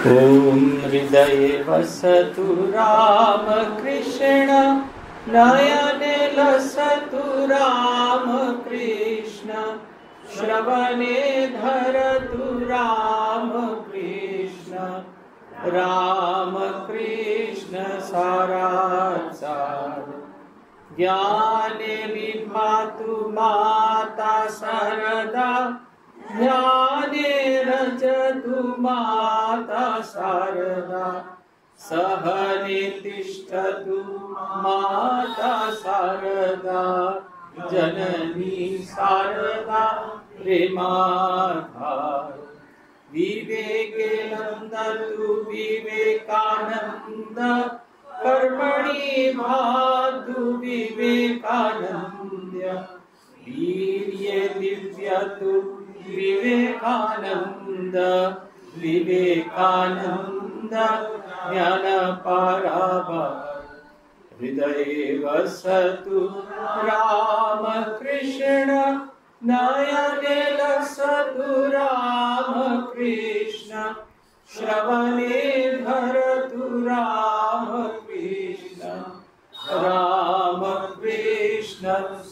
ॐ हृदये वसतु रामकृष्ण नयने लसतु रामकृष्ण श्रवणे धरतु रामकृष्ण रामकृष्ण सारासार ज्ञाने विभातु माता सरदा ज्ञाने रजतु माता शारदा सहने तिष्ठतु माता शारदा जननी शारदा प्रेमाधार विवेके नन्दतु विवेकानन्द कर्मणि भातु विवेकानन्द वीर्ये दिव्यतु विवेकानन्द विवेकानन्द ज्ञानपराभर हृदये वसतु रामकृष्ण नयने लसतु रामकृष्ण श्रवणे धरतु रामकृष्ण रामकृष्ण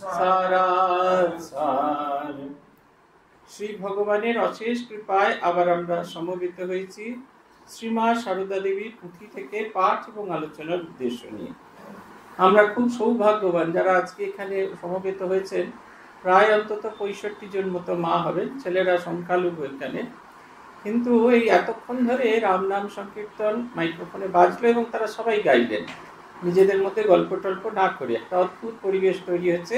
सारासार। শ্রী ভগবানের অশেষ কৃপায় আবার আমরা সমবেত হয়েছি শ্রীমা সারদা দেবীর পুঁথি থেকে পাঠ এবং আলোচনার উদ্দেশ্য নিয়ে। আমরা খুব সৌভাগ্যবান যারা আজকে এখানে সমবেত হয়েছেন। প্রায় অন্তত 65 জন মতো মা হবেন, ছেলেরা সংখ্যালঘু এখানে। কিন্তু এই এতক্ষণ ধরে রাম নাম সংকীর্তন মাইক্রোফোনে বাজলো এবং তারা সবাই গাইলেন, নিজেদের মধ্যে গল্প টল্প না করে একটা অদ্ভুত পরিবেশ তৈরি হয়েছে।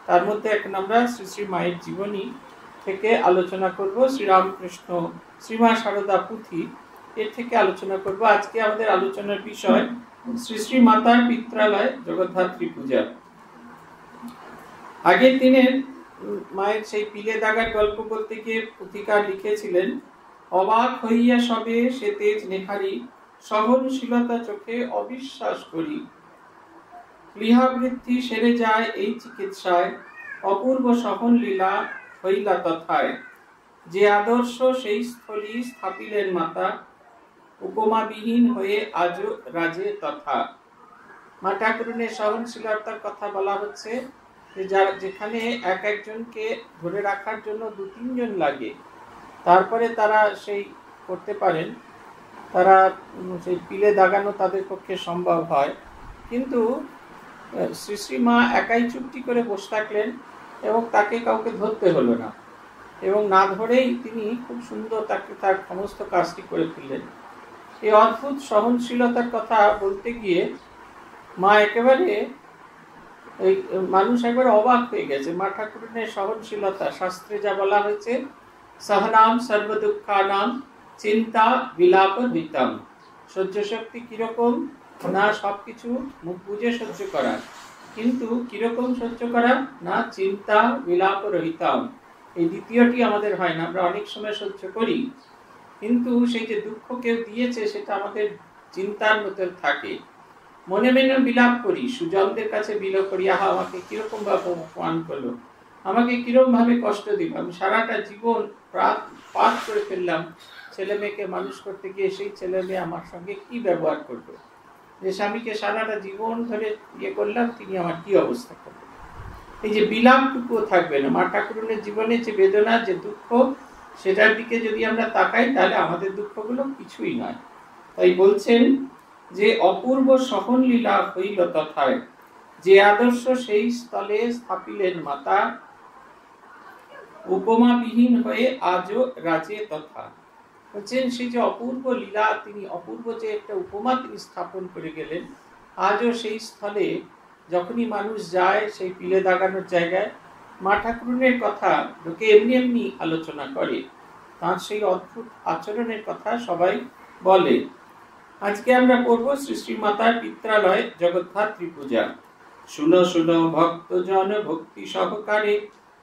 তার মধ্যে এখন আমরা শ্রী শ্রী মায়ের জীবনী থেকে আলোচনা করব, শ্রীরামকৃষ্ণ শ্রীমা সারদা পুঁথি এর থেকে আলোচনা করব। আজকে আমাদের আলোচনার বিষয় শ্রী শ্রী মাতার পিত্রালয় জগদ্ধাত্রী পূজা। আগের দিনের মায়ের সেই পিলে দাগার গল্প বলতে গিয়ে পুথিকার লিখেছিলেন, অবাক হইয়া সবে সে তেজ নেহারি সহনশীলতা চোখে অবিশ্বাস করি, গৃহাবৃত্তি সেরে যায় এই চিকিৎসায়, অপূর্ব সহন লীলা হইলা তথায়, যে আদর্শ সেই স্থলী স্থাপিলেন মাতা, উপমাবিহীন হয়ে আজও রাজে তথা। মা ঠাকুরনের সহনশীলতার কথা বলা হচ্ছে যে যেখানে এক একজনকে ধরে রাখার জন্য 2-3 জন লাগে, তারপরে তারা সেই করতে পারেন, তারা সেই পিলে দাগানো তাদের পক্ষে সম্ভব হয়। কিন্তু শ্রী শ্রী মা একাই চুপটি করে বসে থাকলেন এবং তাকে কাউকে ধরতে হলো না, এবং না ধরেই তিনি খুব সুন্দর তাকে তার সমস্ত কাজটি করে ফেললেন। এই অদ্ভুত সহনশীলতার কথা বলতে গিয়ে মা একেবারে এই মানুষ একবারে অবাক হয়ে গেছে। মা ঠাকুরনের সহনশীলতা, শাস্ত্রে যা বলা হয়েছে, সহনাম সর্বদুঃখানাম চিন্তা বিলাপ দিতাম। সহ্য শক্তি কিরকম না, সবকিছু মুখ বুঝে সহ্য করা, কিন্তু কিরকম সহ্য করা না, চিন্তা বিলাপ রহিতাম। এই দ্বিতীয়টি আমাদের হয় না। আমরা অনেক সময় সহ্য করি, কিন্তু সেই যে দুঃখ কেউ দিয়েছে সেটা আমাদের চিন্তার মধ্যে থাকে। মনে মনে বিলাপ করি, সুজনদের কাছে বিলপ করি, আহা আমাকে কিরকম ভাবে অপমান করলো, আমাকে কিরকম ভাবে কষ্ট দিল, আমি সারাটা জীবন পাঠ করে ফেললাম ছেলে মেয়েকে মানুষ করতে গিয়ে, সেই ছেলে মেয়ে আমার সঙ্গে কি ব্যবহার করলো, যে স্বামীকে সারাটা জীবন ধরে ইয়ে করলাম তিনি আমার কি অবস্থা করবে। এই যে বিলাপটুকুও থাকবে না। মা ঠাকুরনের জীবনে যে বেদনা, যে দুঃখ, সেটার দিকে যদি আমরা তাকাই তাহলে আমাদের দুঃখগুলো কিছুই নয়। তাই বলছেন যে অপূর্ব সহন লীলা হইল তথায়, যে আদর্শ সেই স্থলে স্থাপিলেন মাতা, উপমাবিহীন হয়ে আজও রাজে তথা। বলছেন সেই যে অপূর্ব লীলা, তিনি অপূর্ব যে একটা উপমা তিনি স্থাপন করে গেলেন, আজও সেই স্থলে যখনই মানুষ যায় সেই পিলে দাগানোর জায়গায়, মা ঠাকুরনের কথা লোকে এমনি এমনি আলোচনা করে, তার সেই অদ্ভুত আচরণের কথা সবাই বলে। আজকে আমরা পড়ব শ্রী শ্রী মাতার পিত্রালয় জগদ্ধাত্রী পূজা। শুনো শুনো ভক্তজন ভক্তি সহকারে,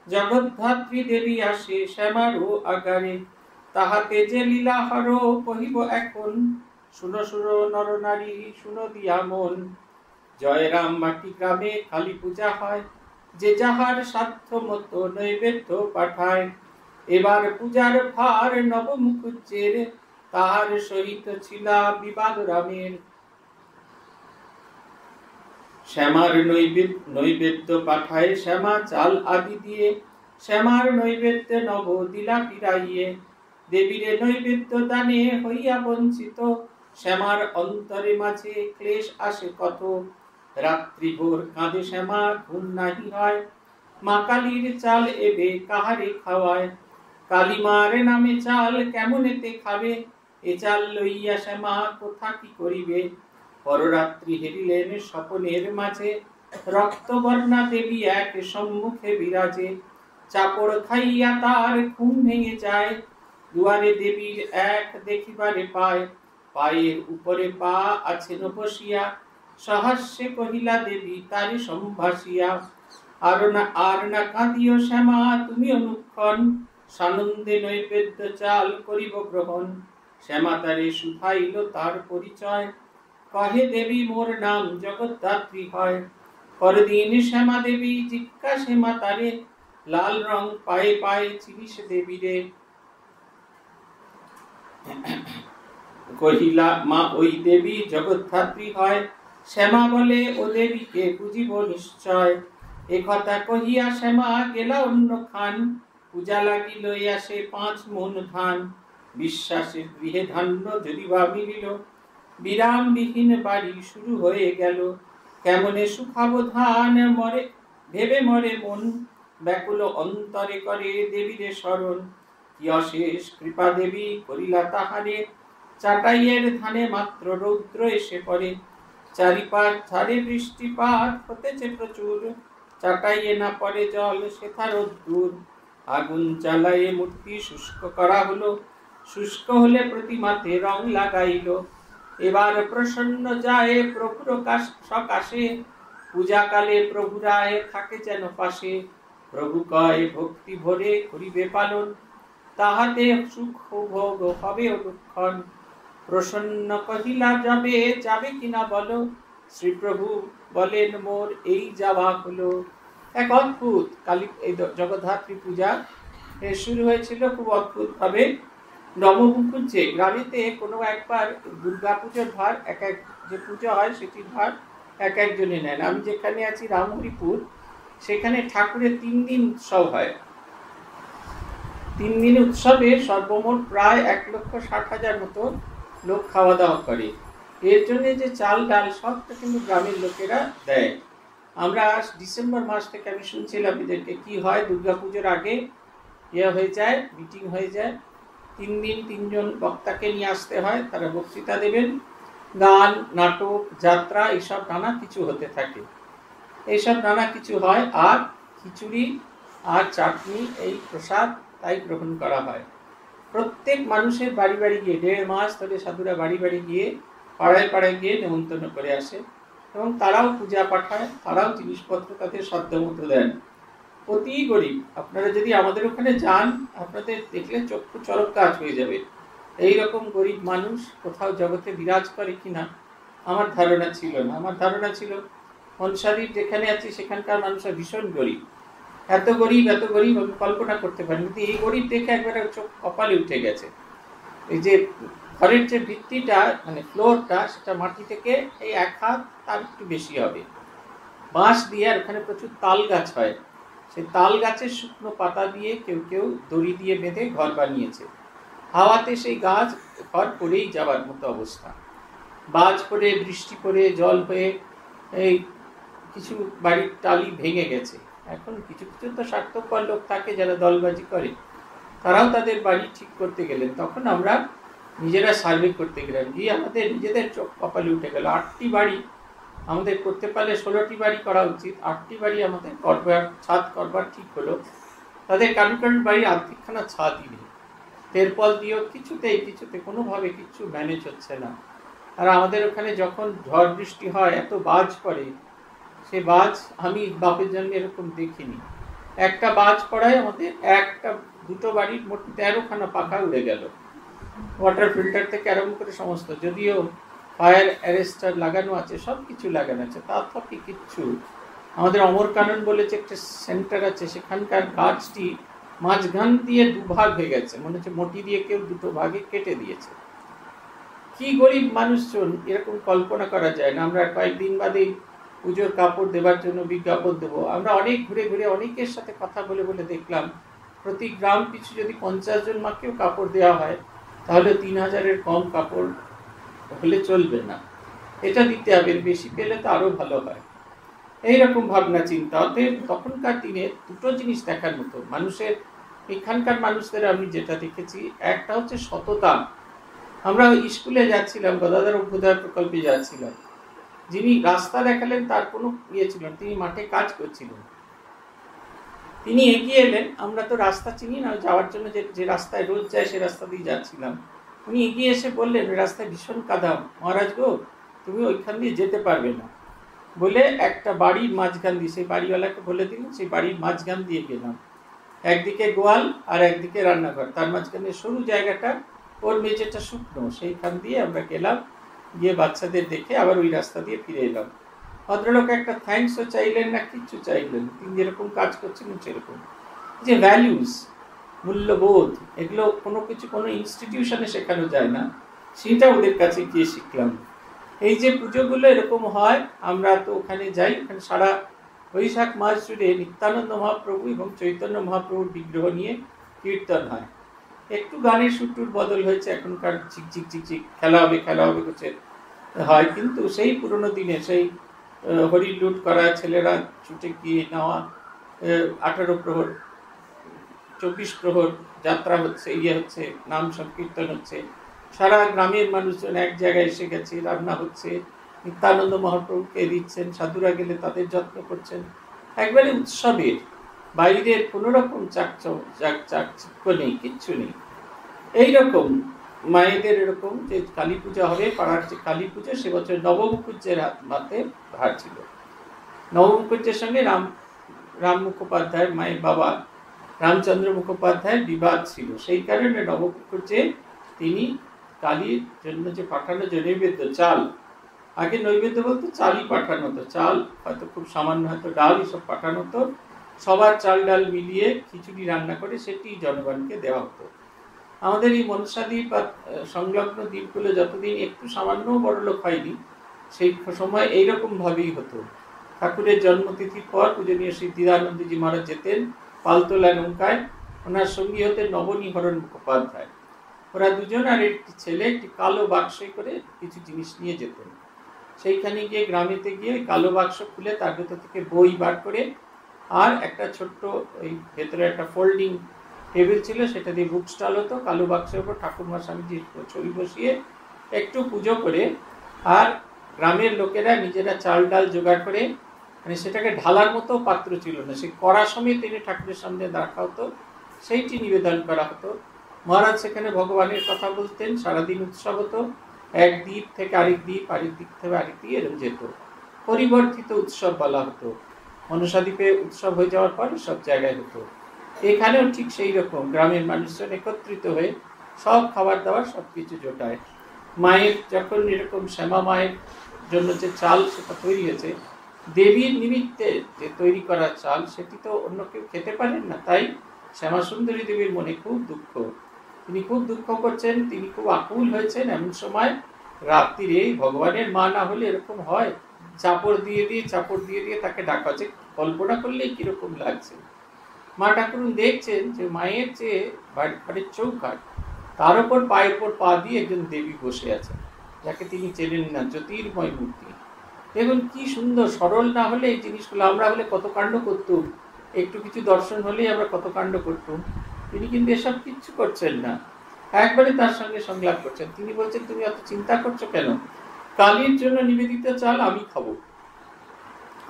জগদ্ধাত্রী দেবী আসে শ্যামারও আগারে, তাহাতে যে লীলা হর কহিব এখন, শুনো শুনো নর নারী শুনো দিয়া মন। জয়রাম মাটি গ্রামে কালী পূজা হয়, যে যাহার সাধ্য মতো নৈবেদ্য পাঠায়। এবার পূজার ভার নবমুখুজ্জের, তাহার সহিত ছিলা বিবাদ রামের। শ্যামার নৈবেদ্য পাঠায় শ্যামা চাল আদি দিয়ে, শ্যামার নৈবেদ্য নব দিলা পিরাইয়ে। দেবীরে নৈবেদ্য দানে হইয়া বঞ্চিত, শ্যামার অন্তরে মাঝে ক্লেশ আসে কত। রাত্রি ভোর কাঁদে শ্যামা ঘুম নাহি হয়, মা কালীর চাল এবে কাহারে খাওয়ায়। কালীমার নামে চাল কেমনেতে খাবে, এ চাল লইয়া শ্যামা কোথা কি করিবে। পররাত্রি হেরিলেন স্বপনের মাঝে, রক্তবর্ণা দেবী এক সম্মুখে বিরাজে। চাপড় খাইয়া তার ঘুম ভেঙে যায়, দুয়ারে দেবীর এক দেখিবারে পায়। পায়ের উপরে পা আছেন বসিয়া, সহাস্যে কহিলা দেবী তারে সম্ভাসিয়া। আর না কাঁদিও শ্যামা তুমি অনুক্ষণ, সানন্দে নৈবেদ্য চাল করিব গ্রহণ। শ্যামা তারে শুধাইল তার পরিচয়, কহে দেবী মোর নাম জগদ্ধাত্রী হয়। পরদিন শ্যামা দেবী জিজ্ঞাসে মা তারে, লাল রং পায়ে পায়ে চিনিস দেবীরে। কহিলা মা ওই দেবী জগদ্ধাত্রী হয়, শ্যামা বলে ও দেবীকে বুঝিব নিশ্চয়। এ কথা কহিয়া শ্যামা গেলা অন্য খান, পূজা লাগি লইয়া সে 5 মণ ধান। বিশ্বাসের গৃহে ধান্য যদি বা মিলিল, বিরাম বিহীন বাড়ি শুরু হয়ে গেল। কেমনে সুখাবো ধান মরে ভেবে মরে মন, ব্যাকুল অন্তরে করে দেবীরে স্মরণ। কি অশেষ কৃপা দেবী করিলা তাহারে, চাটাইয়ের ধানে মাত্র রৌদ্র এসে পড়ে। চারিপাশ ঝাড়ে বৃষ্টিপাত হতেছে প্রচুর, চাটাইয়ে না পড়ে জল সেথা রোদ্দুর। আগুন জ্বালায়ে মূর্তি শুষ্ক করা হলো, শুষ্ক হলে প্রতিমাতে রং লাগাইল। এবার প্রসন্ন যায় প্রভুর সকাশে, পূজাকালে প্রভুরায় থাকে যেন পাশে। প্রভু কয় ভক্তি ভরে করিবে পালন, তাহাতে সুখ ভোগ হবে অনুক্ষণ। প্রসন্ন কহিলা যাবে কিনা বলো, শ্রীপ্রভু বলেন মোর এই যাওয়া হলো। এক অদ্ভুত কালী এই জগদ্ধাত্রী পূজা শুরু হয়েছিল খুব অদ্ভুত ভাবে। নবমুকুঞ্জে গ্রামেতে কোনো একবার দুর্গা পুজোর ভার এক যে পুজো হয় সেটির ভার এক একজনে নেন। আমি যেখানে আছি রামহরিপুর, সেখানে ঠাকুরের 3 দিন উৎসব হয়। 3 দিন উৎসবে সর্বমোট প্রায় 1,60,000 মতো লোক খাওয়া দাওয়া করে। এর জন্য যে চাল ডাল সবটা কিন্তু গ্রামের লোকেরা দেয়। আমরা ডিসেম্বর মাস থেকে আমি শুনছিলাম এদেরকে কি হয়, দুর্গাপুজোর আগে হয়ে যায়, মিটিং হয়ে যায়। 3 দিন 3 জন বক্তাকে নিয়ে আসতে হয়, তারা বক্তৃতা দেবেন। গান, নাটক, যাত্রা এইসব নানা কিছু হতে থাকে। এইসব নানা কিছু হয়, আর খিচুড়ি আর চাটনি এই প্রসাদ তাই গ্রহণ করা হয়। প্রত্যেক মানুষের বাড়ি বাড়ি গিয়ে 1.5 মাস ধরে সাধুরা বাড়ি বাড়ি গিয়ে পাড়ায় পাড়ায় গিয়ে নেমন্তন্ন করে আসে, এবং তারাও পূজা পাঠায়, তারাও জিনিসপত্র তাদের সাধ্যমতো দেন। অতি গরিব। আপনারা যদি আমাদের ওখানে যান, আপনাদের দেখলে চক্ষু চরক কাজ হয়ে যাবে। এইরকম গরিব মানুষ কোথাও জগতে বিরাজ করে কিনা আমার ধারণা ছিল না। আমার ধারণা ছিল মনসারির যেখানে আছি সেখানকার মানুষরা ভীষণ গরিব। এত গরিব আমি কল্পনা করতে পারি, কিন্তু এই গরিব দেখে একবারে চোখ কপালে উঠে গেছে। এই যে ঘরের যে ভিত্তিটা মানে ফ্লোরটা, সেটা মাটি থেকে এই 1 হাত তার একটু বেশি হবে, বাঁশ দিয়ে, আর ওখানে প্রচুর তাল গাছ হয়। সেই তাল গাছের শুকনো পাতা দিয়ে কেউ কেউ দড়ি দিয়ে বেঁধে ঘর বানিয়েছে। হাওয়াতে সেই গাছ ঘর পড়েই যাবার মতো অবস্থা। বাজ পড়ে, বৃষ্টি পড়ে, জল হয়ে এই কিছু বাড়ির টালি ভেঙে গেছে। এখন কিছু কিছু তো স্বার্থপর লোক থাকে যারা দলবাজি করে, তারাও তাদের বাড়ি ঠিক করতে গেলেন। তখন আমরা নিজেরা সার্ভে করতে গেলাম, গিয়ে আমাদের নিজেদের চোখ কপালে উঠে গেল। 8টি বাড়ি আমাদের করতে পারলে 16টি বাড়ি করা উচিত। 8টি বাড়ি আমাদের করবার, ছাদ করবার ঠিক হলো। তাদের কারুর বাড়ির আর্ধেকখানা ছাদই নেই, তেরপল দিয়েও কিছুতে কোনোভাবে কিচ্ছু ম্যানেজ হচ্ছে না। আর আমাদের ওখানে যখন ঝড় বৃষ্টি হয় এত বাজ পড়ে, সে বাজ আমি বাপের জন্মে এরকম দেখিনি। একটা বাজ পড়ায় আমাদের 1-2 বাড়ির মোট 13খানা পাখা উড়ে গেল। ওয়াটার ফিল্টার থেকে আরম্ভ করে সমস্ত, যদিও ফায়ার অ্যারেস্টার লাগানো আছে, সব কিছু লাগানো আছে, তার কিচ্ছু। আমাদের অমরকানন বলে যে একটা সেন্টার আছে, সেখানকার গাছটি মাঝখান দিয়ে 2 ভাগ হয়ে গেছে, মনে হচ্ছে মটি দিয়ে কেউ 2 ভাগে কেটে দিয়েছে। কি গরিব মানুষজন, এরকম কল্পনা করা যায় না। আমরা কয়েকদিন বাদে পুজোর কাপড় দেবার জন্য বিজ্ঞাপন দেবো। আমরা অনেক ঘুরে ঘুরে অনেকের সাথে কথা বলে বলে দেখলাম প্রতি গ্রাম পিছু যদি 50 জন মাকেও কাপড় দেওয়া হয় তাহলে 3000-এর কম কাপড় হলে চলবে না, এটা দিতে হবে, বেশি পেলে তো আরো ভালো হয়। এইরকম ভাবনা চিন্তা। অতএব তখনকার দিনে দুটো জিনিস দেখার মতো মানুষের, এখানকার মানুষদের আমি যেটা দেখেছি, একটা হচ্ছে সততা। আমরা স্কুলে যাচ্ছিলাম, গদাধর অভ্যুদয় প্রকল্পে যাচ্ছিলাম, যিনি রাস্তা দেখালেন তার কোনো ইয়ে ছিল না, তিনি মাঠে কাজ করছিলেন। তিনি এগিয়ে এলেন, আমরা তো রাস্তা চিনি না, যাওয়ার জন্য যে রাস্তায় রোজ যায় সে রাস্তা দিয়ে যাচ্ছিলাম। উনি এগিয়ে এসে বললেন, ওই রাস্তায় ভীষণ কাদা মহারাজ গো, তুমি ওইখান দিয়ে যেতে পারবে না, বলে একটা বাড়ির মাঝখান দিয়ে, সেই বাড়িওয়ালাকে বলে দিলেন, সেই বাড়ির মাঝখান দিয়ে গেলাম। একদিকে গোয়াল আর একদিকে রান্নাঘর, তার মাঝখানে সরু জায়গাটা, ওর মেঝেটা শুকনো, সেইখান দিয়ে আমরা গেলাম, গিয়ে বাচ্চাদের দেখে আবার ওই রাস্তা দিয়ে ফিরে এলাম। ভদ্রলোক একটা থ্যাঙ্কসও চাইলেন না, কিচ্ছু চাইলেন, তিনি যেরকম কাজ করছিলেন সেরকম। যে ভ্যালিউস, মূল্যবোধ, এগুলো কোনো কিছু কোনো ইনস্টিটিউশনে শেখানো যায় না, সেটা ওদের কাছে গিয়ে শিখলাম। এই যে পুজোগুলো এরকম হয়, আমরা তো ওখানে যাই, ওখানে সারা বৈশাখ মাস জুড়ে নিত্যানন্দ মহাপ্রভু এবং চৈতন্য মহাপ্রভুর বিগ্রহ নিয়ে কীর্তন হয়। একটু গানের সুরটুর বদল হয়েছে, এখনকার ঝিকঝিক ঝিকঝিক খেলা হবে করছে হয়, কিন্তু সেই পুরোনো দিনে সেই হরি লুট করা, ছেলেরা ছুটে গিয়ে নেওয়া, 18 প্রহর 24 প্রহর যাত্রা হচ্ছে, ইয়ে হচ্ছে, নাম সংকীর্তন হচ্ছে, সারা গ্রামের মানুষজন এক জায়গায় এসে গেছে, রান্না হচ্ছে, নিত্যানন্দ মহাপ্রভুকে দিচ্ছেন, সাধুরা গেলে তাদের যত্ন করছেন, একবারে উৎসবের, বাইরের কোনো রকম চাকচিক্য নেই, কিচ্ছু নেই। এইরকম মায়েদের এরকম যে কালী পূজা হবে, পাড়ার যে কালী পুজো, সে বছর নবমুকুজ্জের হাতে ভার ছিল। নবমুকুজ্জের সঙ্গে রাম মুখোপাধ্যায়ের মায়ের বাবা রামচন্দ্র মুখোপাধ্যায়ের বিবাদ ছিল, সেই কারণে নবমুকুজ্জে তিনি কালীর জন্য যে পাঠানো যে নৈবেদ্য চাল, আগে নৈবেদ্য বলতে চালই পাঠানো হতো, চাল হয়তো খুব সামান্য, হয়তো ডাল, এসব পাঠানো হতো, সবার চাল ডাল মিলিয়ে খিচুড়ি রান্না করে সেটি জনগণকে দেওয়া হতো। আমাদের এই মনসা দ্বীপ বা সংলগ্ন দ্বীপগুলো যতদিন একটু সামান্য বড়লোক হয়নি, সেই সময় এইরকম ভাবেই হতো। ঠাকুরের জন্মতিথির পর পূজনীয় শ্রী দিদানন্দজি মহারাজ যেতেন পালতোলা নৌকায়, ওনার সঙ্গী হতেন নবনীহরণ মুখোপাধ্যায়। ওরা দুজন আর একটি ছেলে একটি কালো বাক্সে করে কিছু জিনিস নিয়ে যেতেন। সেইখানে গিয়ে গ্রামেতে গিয়ে কালো বাক্স খুলে তার ভেতর থেকে বই বার করে, আর একটা ছোট্ট ওই ভেতরে একটা ফোল্ডিং টেবিল ছিল, সেটা দিয়ে বুক স্টল হতো, কালো বাক্সের উপর ঠাকুরমা স্বামীজির ছবি বসিয়ে একটু পুজো করে, আর গ্রামের লোকেরা নিজেরা চাল ডাল জোগাড় করে, মানে সেটাকে ঢালার মতো পাত্র ছিল না, সেই কড়া সমেত এনে ঠাকুরের সামনে রাখা হতো, সেইটি নিবেদন করা হতো। মহারাজ সেখানে ভগবানের কথা বলতেন, সারাদিন উৎসব হতো, এক দ্বীপ থেকে আরেক দ্বীপ, আরেক দিক থেকে আরেক দিকে এরকম যেত, পরিবর্তিত উৎসব বলা হতো। মনসা দ্বীপে উৎসব হয়ে যাওয়ার পরে সব জায়গায় হতো। এখানেও ঠিক সেই রকম গ্রামের মানুষজন একত্রিত হয়ে সব খাবার দাবার সব কিছু জোটায়। মায়ের যখন এরকম শ্যামা মায়ের জন্য যে চাল সেটা তৈরি হয়েছে, দেবীর নিমিত্তে যে তৈরি করা চাল, সেটি তো অন্য কেউ খেতে পারেন না, তাই শ্যামা সুন্দরী দেবীর মনে খুব দুঃখ, তিনি খুব দুঃখ করছেন, তিনি খুব আকুল হয়েছেন। এমন সময় রাত্রিরে, ভগবানের মা না হলে এরকম হয়, চাপড় দিয়ে দিয়ে তাকে ডাকা হচ্ছে, কল্পনা করলেই কিরকম লাগছে। মা ঠাকুরুন দেখছেন যে মায়ের যে ঘরের চৌকাঠ, তার উপর পায়ের উপর পা দিয়ে একজন দেবী বসে আছেন, যাকে তিনি চেনেন না, জ্যোতির্ময় মূর্তি। দেখুন কি সুন্দর, সরল না হলে এই জিনিসগুলো, আমরা হলে কত কাণ্ড করতুম, একটু কিছু দর্শন হলেই আমরা কত কাণ্ড করতুম, তিনি কিন্তু এসব কিচ্ছু করছেন না, একবারে তার সঙ্গে সংলাপ করছেন। তিনি বলছেন, তুমি অত চিন্তা করছো কেন, কালীর জন্য নিবেদিত চাল আমি খাবো।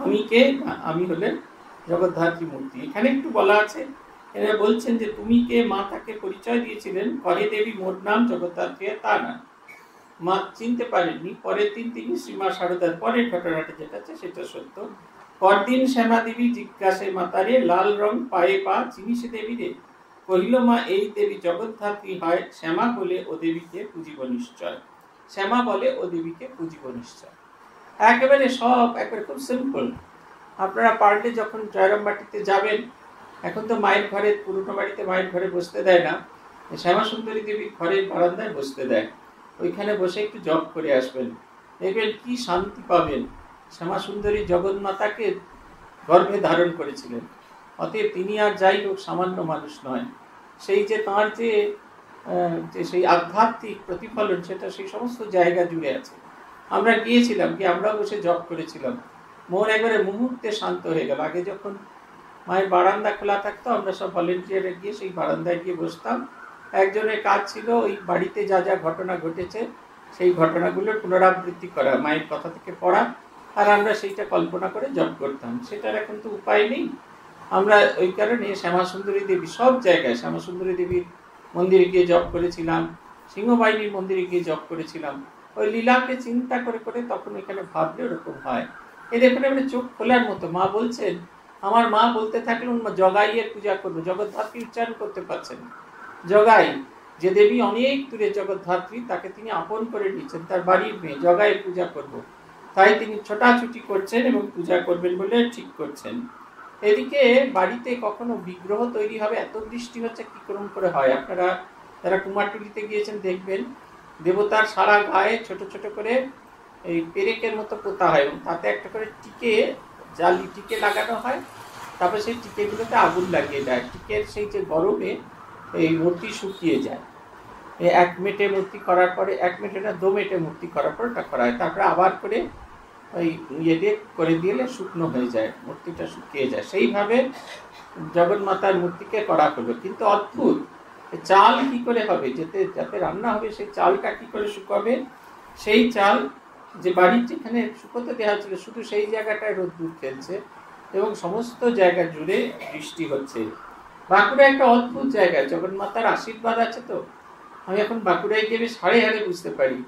আমি কে? আমি হলেন জগদ্ধাত্রী মূর্তি। এখানে একটু বলা আছে, এরা বলছেন যে তুমি কে, মা তাকে পরিচয় দিয়েছিলেন, করে দেবী মোর নাম জগদ্ধাত্রী, তা না, মা চিনতে পারেননি। পরের দিন তিনি শ্রীমা শারদার, পরের ঘটনাটা যেটা আছে সেটা সত্য, পরদিন শ্যামা দেবী জিজ্ঞাসে মাতারে, লাল রং পায়ে পা চিনিসে দেবী রে, কহিল মা এই দেবী জগদ্ধাত্রী হয়, শ্যামা বলে ও দেবীকে পুজিব নিশ্চয়, শ্যামা বলে ও দেবীকে পুজিব নিশ্চয়। একেবারে সব একবারে খুব সিম্পল। আপনারা পারলে যখন জয়রামবাটিতে যাবেন, এখন তো মায়ের ঘরে, পুরনো বাড়িতে মায়ের ঘরে বসতে দেয় না, শ্যামা সুন্দরী দেবীর ঘরের বারান্দায় বসতে দেয়। ওইখানে বসে একটু জপ করে আসবেন, দেখবেন কি শান্তি পাবেন। শ্যামাসুন্দরী জগন্মাতাকে গর্ভে ধারণ করেছিলেন, অতএব তিনি আর যাই হোক সামান্য মানুষ নয়। সেই যে তাঁর যে সেই আধ্যাত্মিক প্রতিফলন, সেটা সেই সমস্ত জায়গা জুড়ে আছে। আমরা গিয়েছিলাম, গিয়ে আমরা বসে জপ করেছিলাম, মন একবারে মুহূর্তে শান্ত হয়ে গেল। আগে যখন মায়ের বারান্দা খোলা থাকতো, আমরা সব ভলেন্টিয়ারে গিয়ে সেই বারান্দায় গিয়ে বসতাম। একজনের কাজ ছিল ওই বাড়িতে যা যা ঘটনা ঘটেছে সেই ঘটনাগুলোর পুনরাবৃত্তি করা, মায়ের কথা থেকে পড়া, আর আমরা সেইটা কল্পনা করে জপ করতাম। সেটার এখন তো উপায় নেই। আমরা ওই কারণে শ্যামাসুন্দরী দেবী সব জায়গায়, শ্যামাসুন্দরী দেবীর মন্দিরে গিয়ে জপ করেছিলাম, সিংহবাহিনীর মন্দিরে গিয়ে জপ করেছিলাম। ওই লীলাকে চিন্তা করে করে তখন এখানে ভাবলে ওরকম হয়। এই দেখুন এবারে চোখ খোলার মতো। মা বলছেন, আমার মা বলতে থাকলেন জগাইয়ের পূজা করবো, জগদ্ধাত্রী উচ্চারণ করতে পারছেন। জগাই যে দেবী অনেক দূরে জগদ্ধাত্রী, তাকে তিনি আপন করে নিয়েছেন, তার বাড়ির মেয়ে, জগাইয়ের পূজা করব। তাই তিনি ছোটাছুটি করছেন এবং পূজা করবেন বলে ঠিক করছেন। এদিকে বাড়িতে কখনো বিগ্রহ তৈরি হবে, এত বৃষ্টি হচ্ছে, কি করে হয়। আপনারা যারা কুমারটুলিতে গিয়েছেন দেখবেন, দেবতার সারা গায়ে ছোট ছোট করে এই পেরেকের মতো পোতা হয় এবং তাতে একটা করে টিকে, জালি টিকে লাগানো হয়। তারপর সেই টিকেগুলোতে আগুন লাগিয়ে দেয়। টিকের সেই যে গরমে এই মূর্তি শুকিয়ে যায়। এই 1 মেটে মূর্তি করার পরে, 1 মেটে না 2 মেটে মূর্তি করার পর ওটা করা হয়। তারপরে আবার করে ওই ইয়ে দিয়ে করে দিলে শুকনো হয়ে যায়, মূর্তিটা শুকিয়ে যায়। সেইভাবে জগন্মাতার মূর্তিকে করা হলো। কিন্তু অদ্ভুত, চাল কি করে হবে, যাতে রান্না হবে সেই চালটা কি করে শুকাবে। সেই চাল যে বাড়ির যেখানে শুকোতে দেওয়া ছিল, শুধু সেই জায়গাটায় রোদ্দুর খেলছে এবং সমস্ত জায়গা জুড়ে বৃষ্টি হচ্ছে। বাঁকুড়া একটা অদ্ভুত জায়গা, জগন্মাতার আশীর্বাদ আছে। তো আমি এখন বাঁকুড়ায় গিয়ে বেশ হাড়ে হাড়ে বুঝতে পারি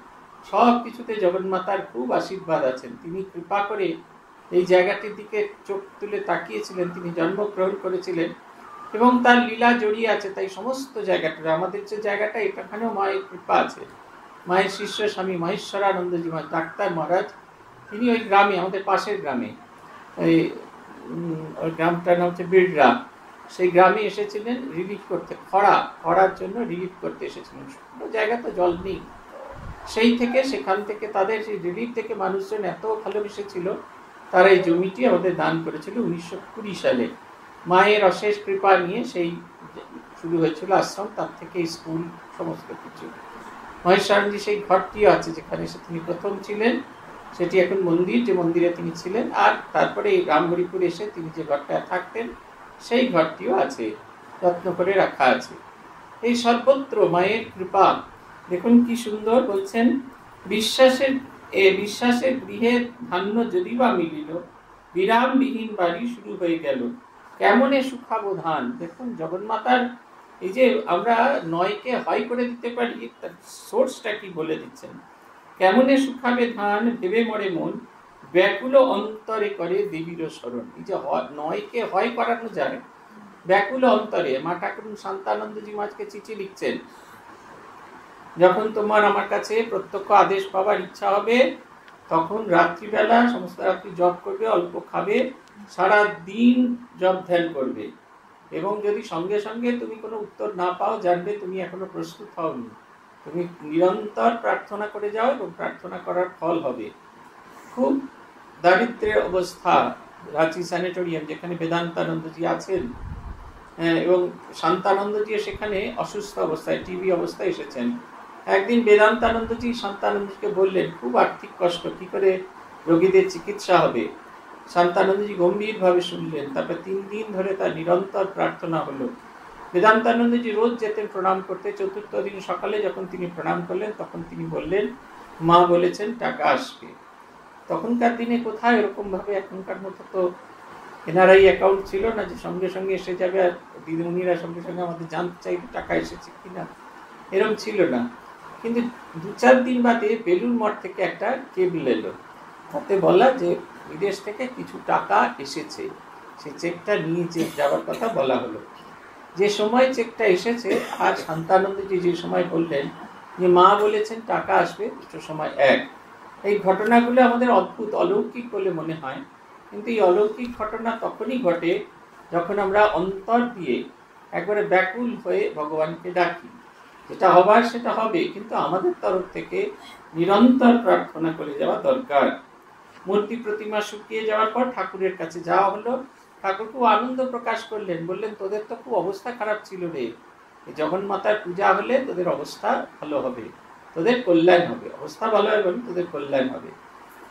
সব কিছুতে জগন্মাতার খুব আশীর্বাদ আছেন। তিনি কৃপা করে এই জায়গাটির দিকে চোখ তুলে তাকিয়েছিলেন, তিনি জন্মগ্রহণ করেছিলেন এবং তার লীলা জড়িয়ে আছে। তাই সমস্ত জায়গাটা, আমাদের যে জায়গাটা, এখানেও মায়ের কৃপা আছে। মায়ের শিষ্য স্বামী মহেশ্বরানন্দজি ডাক্তার মহারাজ, তিনি ওই গ্রামে, আমাদের পাশের গ্রামে, ওই গ্রামটার নাম হচ্ছে বিড়রা, সেই গ্রামে এসেছিলেন রিলিফ করতে, খরার জন্য রিলিফ করতে এসেছিলেন। কোনো জায়গা তো জল নেই। সেখান থেকে তাদের সেই রিলিফ থেকে মানুষজন এত ভালোবেসেছিল, তারা এই জমিটি আমাদের দান করেছিল 1920 সালে। মায়ের অশেষ কৃপা নিয়ে সেই শুরু হয়েছিল আশ্রম, তার থেকে স্কুল, সমস্ত কিছু। মহেশ্বরজি সেই ঘরটিও আছে যেখানে তিনি প্রথম ছিলেন, সেটি এখন মন্দির, যে মন্দিরে তিনি ছিলেন। আর তারপরে এই রামহরিপুর এসে তিনি যে ঘরটায় থাকতেন, সেই ঘরটিও আছে, যত্ন করে রাখা আছে। এই সর্বত্র মায়ের কৃপা। দেখুন কি সুন্দর বলছেন, বিশ্বাসের গৃহে ধান্য যদি বা মিলিল, বিরামবিহীন বাড়ি শুরু হয়ে গেল, কেমনে শুখাবো ধান। দেখুন জগন্মাতার এই যে আমরা নয়কে হয় করে দিতে পারি, তার সোর্সটা কি বলে দিচ্ছেন। কেমনে শুখাবে ধান ভেবে মরে মন, ব্যাকুল অন্তরে করে দেবীর স্মরণ। এই যে নয়কে হয় করানো যায় ব্যাকুল অন্তরে। মা ঠাকুর শান্তানন্দজি মাঝকে চিঠি লিখছেন, যখন তোমার আমার কাছে প্রত্যক্ষ আদেশ পাওয়ার ইচ্ছা হবে, তখন রাত্রিবেলা সমস্ত রাত্রি জপ করবে, অল্প খাবে, সারা দিন জপ ধ্যান করবে, এবং যদি সঙ্গে সঙ্গে তুমি কোনো উত্তর না পাও, জানবে তুমি এখনো প্রস্তুত হওনি। তুমি নিরন্তর প্রার্থনা করে যাও এবং প্রার্থনা করার ফল হবে। খুব দারিদ্র্যের অবস্থা, রাঁচি স্যানিটোরিয়াম, যেখানে বেদান্তানন্দজি আছেন, এবং শান্তানন্দজি সেখানে অসুস্থ অবস্থায়, টিবি অবস্থায় এসেছেন। একদিন বেদান্তানন্দজি শান্তানন্দজিকে বললেন, খুব আর্থিক কষ্ট, কি করে রোগীদের চিকিৎসা হবে। শান্তানন্দজি গম্ভীরভাবে শুনলেন। তারপর 3 দিন ধরে তার নিরন্তর প্রার্থনা হলো। বেদান্তানন্দজি রোজ যেতেন প্রণাম করতে। 4th দিন সকালে যখন তিনি প্রণাম করলেন, তখন তিনি বললেন, মা বলেছেন টাকা আসবে। তখনকার দিনে কোথায় এরকম ভাবে, এখনকার মতো তো এনআরআই অ্যাকাউন্ট ছিল না যে সঙ্গে সঙ্গে এসে যাবে, আর দিদিমণিরা সঙ্গে সঙ্গে আমাদের জানতে চাইবে টাকা এসেছে কিনা, এরকম ছিল না। কিন্তু 2-4 দিন বাদে বেলুর মঠ থেকে একটা কেবল এলো, তাতে বলা যে বিদেশ থেকে কিছু টাকা এসেছে। সেই চেকটা নিয়ে যাওয়ার কথা বলা হলো। যে সময় চেকটা এসেছে, আর শান্তানন্দজি যে সময় বললেন যে মা বলেছেন টাকা আসবে, দুটো সময় এক। এই ঘটনাগুলো আমাদের অদ্ভুত, অলৌকিক বলে মনে হয়, কিন্তু এই অলৌকিক ঘটনা তখনই ঘটে যখন আমরা অন্তর দিয়ে একবারে ব্যাকুল হয়ে ভগবানকে ডাকি। যেটা হবার সেটা হবে, কিন্তু আমাদের তরফ থেকে নিরন্তর প্রার্থনা করে যাওয়া দরকার। মূর্তি প্রতিমা শুকিয়ে যাওয়ার পর ঠাকুরের কাছে যাওয়া হলো। ঠাকুর খুব আনন্দ প্রকাশ করলেন, বললেন তোদের তো খুব অবস্থা খারাপ ছিল রে, জগন্মাতার পূজা হলে তোদের অবস্থা ভালো হবে, তোদের কল্যাণ হবে, অবস্থা ভালো হবে তোদের কল্যাণ হবে।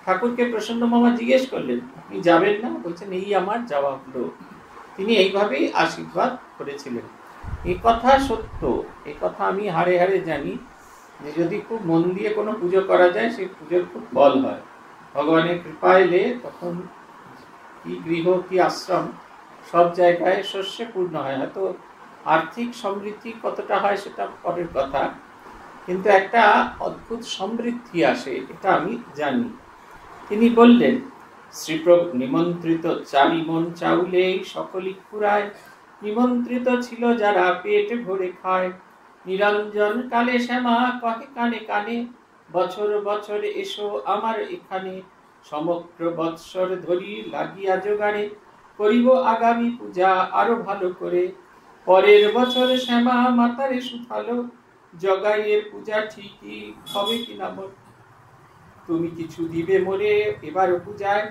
ঠাকুরকে প্রসন্ন মামা জিজ্ঞেস করলেন আপনি যাবেন না? বলছেন এই আমার যাওয়া হলো। তিনি এইভাবেই আশীর্বাদ করেছিলেন। এই কথা সত্য, এই কথা আমি হাড়ে হাড়ে জানি, যে যদি খুব মন দিয়ে কোনো পুজো করা যায় সেই পুজোর খুব ফল হয়। ভগবানের কৃপা এলে তখন কি গৃহ কি আশ্রম সব জায়গায় শস্যে পূর্ণ হয়। হয়তো আর্থিক সমৃদ্ধি কতটা হয় সেটা পরের কথা, কিন্তু একটা অদ্ভুত সমৃদ্ধি আসে, এটা আমি জানি। তিনি বললেন শ্রীপ্রভু নিমন্ত্রিত চারি মন চাউলে সকলি ফুরায়, নিমন্ত্রিত ছিল যারা পেট ভরে খায়। নিরঞ্জন কালে শ্যামা কহে কানে কানে, বছর বছর এসো আমার এখানে। সমগ্র বৎসর ধরি লাগিয়া জোগাড়ে, করিব আগামী পূজা আরো ভালো করে। পরের বছর শ্যামা মাতারে সুথালো, জগাইয়ের পূজা ঠিকই হবে কিনা বল। তুমি কিছু দিবে মোরে এবারও পূজায়,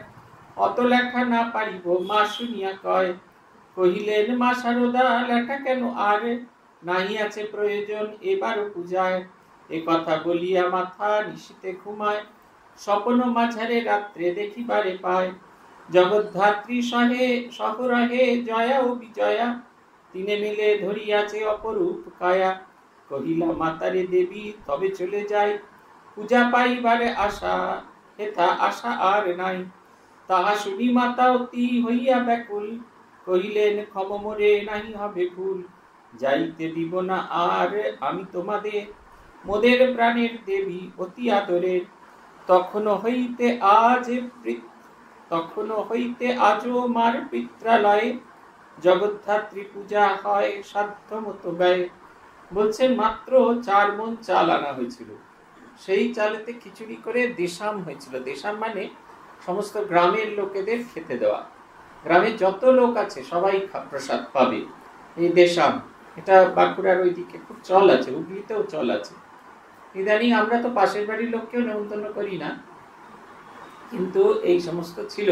অত লেখা না পারিব মা শুনিয়া কয়। কহিলেন মা শারদা লেখা কেন আর, নাহি আছে প্রয়োজন এবারও পূজায়। এ কথা বলিয়া মাথা নিশীতে ঘুমায়, স্বপ্ন মাঝারে রাত্রে দেখিবারে পায়। জগদ্ধাত্রী সহে সহরহে জয়া ও বিজয়া, তিনে মিলে ধরিয়াছে অপরূপ কায়া। কহিলা মাতারে দেবী তবে চলে যাই, পূজা পাইবারে আশা হেথা আশা আর নাই। তাহা শুনি মাতা অতি হইয়া ব্যাকুল, কহিলেন ক্ষম মোরে নাহি হবে ভুল। যাইতে দিব না আর আমি তোমাদের, মোদের প্রাণের দেবী অতি আদরের। তখনো হইতে আজও মার পিত্রালয়ে, জগদ্ধাত্রী পূজা হয় সাধ্য মতো ব্যয়। বলছেন মাত্র 4 মণ চাল আনা হয়েছিল, সেই চালেতে খিচুড়ি করে দেশাম হয়েছিল। দেশাম মানে সমস্ত গ্রামের লোকেদের খেতে দেওয়া, গ্রামে যত লোক আছে সবাই প্রসাদ পাবে, এই দেশাম। এটা বাঁকুড়ার ওইদিকে খুব চল আছে, হুগলিতেও চল আছে। ইদানিং আমরা তো পাশের বাড়ির লোককেও নেমন্তন্ন করি না, কিন্তু এই সমস্ত ছিল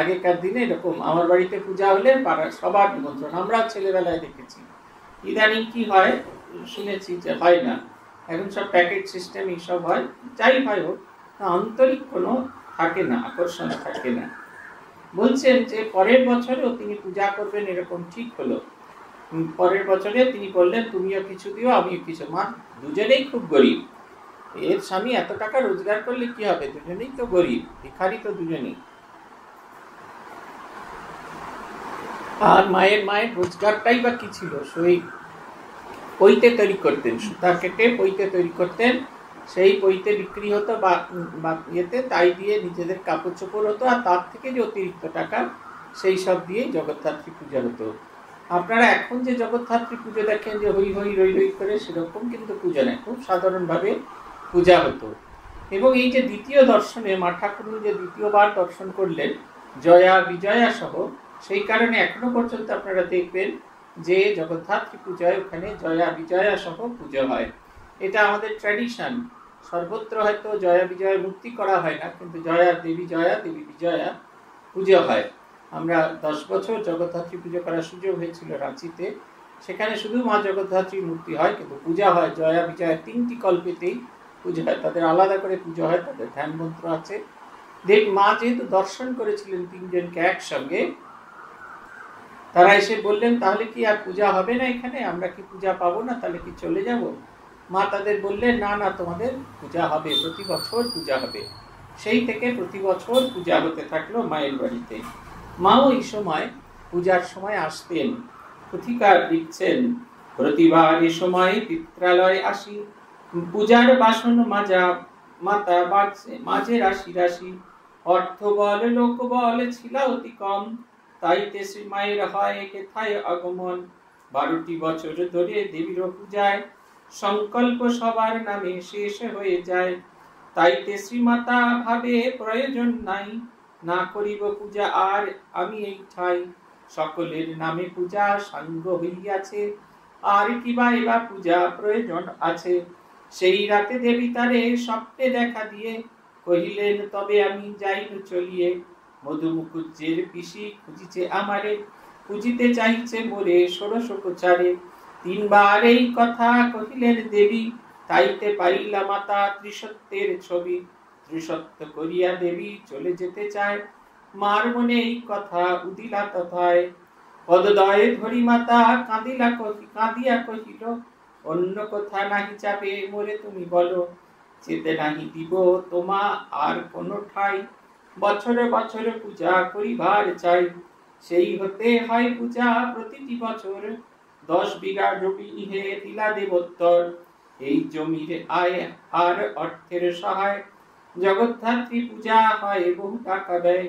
আগেকার দিনে। এরকম আমার বাড়িতে পূজা হলে পাড়ার সবার নিমন্ত্রণ, আমরা ছেলেবেলায় দেখেছি। ইদানিং কি হয় শুনেছি যে হয় না, এখন সব প্যাকেট সিস্টেম এইসব হয়। যাই হয় হোক, আন্তরিক কোনো থাকে না, আকর্ষণ থাকে না। বলছেন যে পরের বছরেও তিনি পূজা করবেন এরকম ঠিক হলো। পরের বছরে তিনি বললেন তুমিও কিছু দিও আমিও কিছু। মা দুজনেই খুব গরিব, এর স্বামী এত টাকা রোজগার করলে কি হবে, দুজনেই তো গরিব, ভিখারি তো দুজনেই। আর মায়ের রোজগারটাই বা কি ছিল, সেই পৈতে তৈরি করতেন, সুতা কেটে পৈতে তৈরি করতেন, সেই পৈতে বিক্রি হতো বা ইয়েতে, তাই দিয়ে নিজেদের কাপড় চোপড় হতো, আর তার থেকে যে অতিরিক্ত টাকা সেই সব দিয়ে জগদ্ধাত্রী পূজা হতো। আপনারা এখন যে জগদ্ধাত্রী পুজো দেখেন যে হই হই রই রই করে, সেরকম কিন্তু পূজা নেই, খুব সাধারণভাবে পূজা হতো। এবং এই যে দ্বিতীয় দর্শনে মা ঠাকুরুন যে দ্বিতীয়বার দর্শন করলেন জয়া বিজয়া সহ, সেই কারণে এখনো পর্যন্ত আপনারা দেখবেন যে জগদ্ধাত্রী পূজায় ওখানে জয়া বিজয়া সহ পুজো হয়। এটা আমাদের ট্র্যাডিশন। সর্বত্র হয়তো জয়া বিজয়ের মূর্তি করা হয় না, কিন্তু জয়া দেবী বিজয়া পুজো হয়। আমরা 10 বছর জগদ্ধাত্রী পুজো করার সুযোগ হয়েছিল রাঁচিতে, সেখানে শুধু মা জগদ্ধাত্রীর মূর্তি হয়, কিন্তু পূজা হয় জয়া বিজয়া 3টি কল্পেতেই পুজো হয়। তাদের আলাদা করে পুজো হয়, তাদের ধ্যান মন্ত্র আছে। দেখ মা যেহেতু দর্শন করেছিলেন 3 জনকে একসঙ্গে, তারা এসে বললেন তাহলে কি আর পূজা হবে না এখানে, আমরা কি পূজা পাবো না, তাহলে কি চলে যাব? মা তাদের বললেন না না, তোমাদের পূজা হবে, প্রতি বছর পূজা হবে। সেই থেকে প্রতি বছর পূজা হতে থাকলো মায়ের বাড়িতে। মাও এই সময় পূজার সময় আসতেন। পুথিকার লিখছেন প্রতিবার এ সময় পিত্রালয় আসি, পূজার বাসন মাজা মাতা মাঝে রাশি রাশি। অর্থ বল লোক বল ছিল অতি কম, তাইতে শ্রী মায়ের হয় কেথায় আগমন। 12টি বছর ধরে দেবীর পূজায়, সংকল্প সবার নামে শেষ হয়ে যায়। তাইতে শ্রীমাতা ভাবে প্রয়োজন নাই, না করিব পূজা আর আমি এই ঠাই। সকলের নামে পূজা সাঙ্গ হইয়াছে, আর কিবা এবার পূজা প্রয়োজন আছে। সেই রাতে দেবী তারে স্বপ্নে দেখা দিয়ে কহিলেন, তবে আমি যাইব চলিয়ে। মধুমুকুজ্জের পিসি খুঁজিছে আমারে, খুঁজিতে চাইছে মোরে ষোড়শ প্রচারে। তিনবার এই কথা কহিলেন দেবী, তাইতে পাইলা মাতা ত্রিসত্যের ছবি। ত্রিসত্য করিয়া দেবী চলে যেতে চায়, মার মনে এই কথা উদিলা তথায়। পদদয়ে ধরি মাতা কাঁদিয়া কহিল, অন্য কথা নাহি চাবে মোরে তুমি বলো। যেতে নাহি দিব তোমা আর কোন ঠাই, বছরে বছরে পূজা করিবার চাই। সেই হতে হয় পূজা প্রতিটি বছর, 10 বিঘা জমি ইহে দিলা দেবোত্তর। এই জমির আয় আর অর্থের সহায়, জগদ্ধাত্রী পূজা হয় বহু টাকা ব্যয়।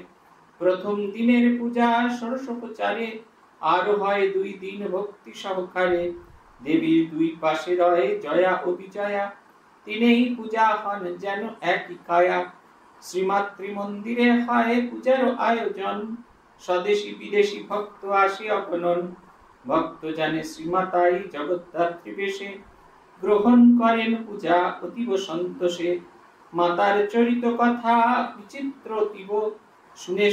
প্রথম দিনের পূজা ষোড়শোপচারে, আরো হয় 2 দিন ভক্তি সহকারে। দেবীর 2 পাশে রয়ে জয়া ও বিজয়া, তিনেই পূজা হন যেন একই কায়া। শ্রীমাতৃ মন্দিরে হয় পূজার আয়োজন, স্বদেশী বিদেশি ভক্ত আসে অগণন। ভক্ত জানে শ্রীমাতাই জগদ্ধাত্রী বেশে, গ্রহণ করেন পূজা অতীব সন্তোষে। মাতার চরিত কথা বিচিত্র অতীব, শুনে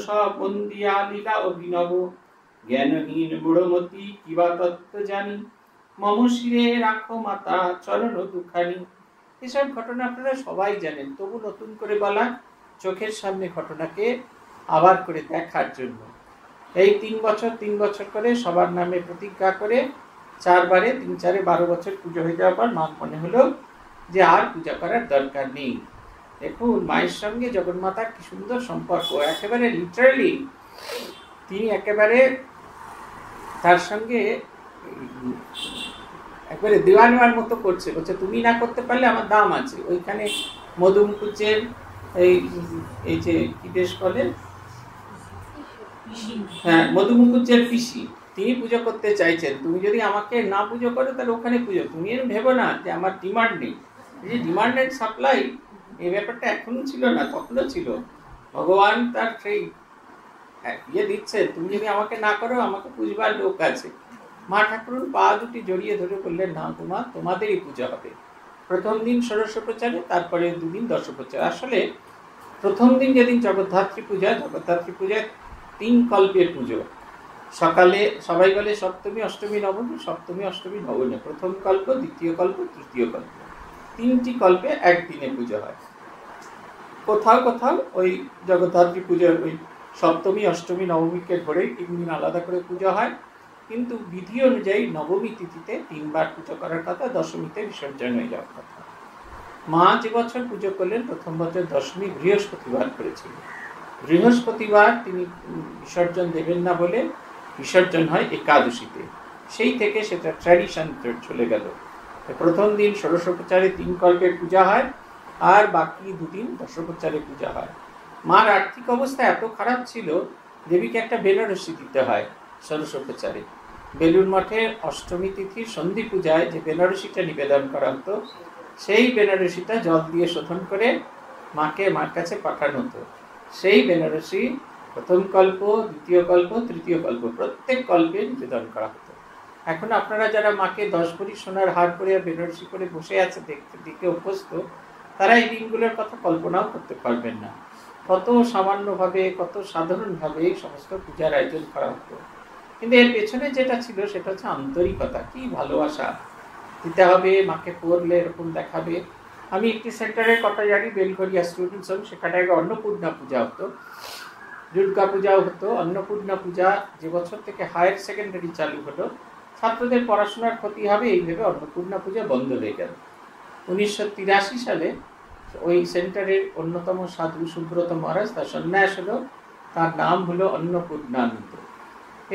সব বন্দিয়া লীলা অভিনব। জ্ঞানহীন বুড়োমতি কিবা তত্ত্ব জানি, মম শিরে রাখো মাতা চরণ দুখানি। এসব ঘটনা আপনারা সবাই জানেন, তবু নতুন করে বলা, চোখের সামনে ঘটনাকে আবার করে দেখার জন্য। এই 3 বছর করে সবার নামে প্রতিজ্ঞা করে 4 বারে 3 4 12 বছর পুজো হয়ে যাওয়ার পর মা মনে হলো যে আর পূজা করার দরকার নেই। দেখুন মায়ের সঙ্গে জগন্মাতার কি সুন্দর সম্পর্ক, একেবারে লিটারালি তিনি একেবারে তার সঙ্গে একবারে দেওয়ানেওয়ার মতো করছে, বলছে তুমি না করতে পারলে আমার দাম আছে। ওইখানে মধুমুকুজ্জের এই যে কি বেশ বলেন, হ্যাঁ মধুমুকুজ্জের পিসি, তিনি পুজো করতে চাইছেন। তুমি যদি আমাকে না পুজো করো তাহলে ওখানে পুজো। তুমি এর ভেবো না যে আমার ডিমান্ড নেই। এই যে ডিমান্ড এন্ড সাপ্লাই, এই ব্যাপারটা এখনো ছিল না, তখনও ছিল। ভগবান তার সেই ইয়ে দিচ্ছেন, তুমি যদি আমাকে না করো আমাকে পুজবার লোক আছে। মা ঠাকুরুন পা দুটি জড়িয়ে ধরে বললেন, না তোমাদেরই পূজা হবে। প্রথম দিন ষোড়শোপচারে, তারপরে 2 দিন দশোপচার। আসলে প্রথম দিন যেদিন জগদ্ধাত্রী পূজায় 3 কল্পের পুজো। সকালে সবাই বলে সপ্তমী অষ্টমী নবমী, সপ্তমী অষ্টমী নবমী, প্রথম কল্প, দ্বিতীয় কল্প, তৃতীয় কল্প, 3টি কল্পে একদিনে পুজো হয়। কোথাও কোথাও ওই জগদ্ধাত্রী পুজোর ওই সপ্তমী অষ্টমী নবমীকে ধরেই 3 দিন আলাদা করে পুজো হয়। কিন্তু বিধি অনুযায়ী নবমী তিথিতে 3 বার পুজো করার কথা, দশমীতে বিসর্জন হয়ে যাওয়ার কথা। মা যে বছর পুজো করলেন প্রথম বছর দশমী বৃহস্পতিবার করেছিল। বৃহস্পতিবার তিনি বিসর্জন দেবেন না বলে বিসর্জন হয় একাদশীতে। সেই থেকে সেটা ট্র্যাডিশন চলে গেল। প্রথম দিন ষোড়শোপচারে 3 কল্পের পূজা হয়, আর বাকি 2 দিন দশোপচারে পূজা হয়। মার আর্থিক অবস্থা এত খারাপ ছিল, দেবীকে একটা বেনারসি দিতে হয় ষোড়শোপচারে। বেলুড় মঠে অষ্টমী তিথির সন্ধি পূজায় যে বেনারসিটা নিবেদন করা হতো, সেই বেনারসিটা জল দিয়ে শোধন করে মার কাছে পাঠানো হতো। সেই বেনারসি প্রথম কল্প, দ্বিতীয় কল্প, তৃতীয় কল্প, প্রত্যেক কল্পে নিবেদন করা হতো। এখন আপনারা যারা মাকে 10 ভরি সোনার হার করে বেনারসি করে বসে আছে দেখতে অভ্যস্ত, তারা এই দিনগুলোর কথা কল্পনাও করতে পারবেন না। কত সামান্যভাবে, কত সাধারণভাবে এই সমস্ত পূজার আয়োজন করা হতো। কিন্তু এর পেছনে যেটা ছিল সেটা হচ্ছে আন্তরিকতা, কি ভালোবাসা দিতে হবে, মাকে পড়লে এরকম দেখাবে। আমি একটি সেন্টারের কথা জানি, বেলঘরিয়া স্টুডেন্টস হোম, সেখানে আগে অন্নপূর্ণা পূজা হতো, দুর্গা পূজাও হতো। অন্নপূর্ণা পূজা যে বছর থেকে হায়ার সেকেন্ডারি চালু হলো, ছাত্রদের পড়াশোনার ক্ষতি হবে এই ভেবে অন্নপূর্ণা পূজা বন্ধ হয়ে গেল। 1983 সালে ওই সেন্টারের অন্যতম সাধু সুব্রত মহারাজ, তার সন্ন্যাস হলো, তার নাম হলো অন্নপূর্ণানন্দ।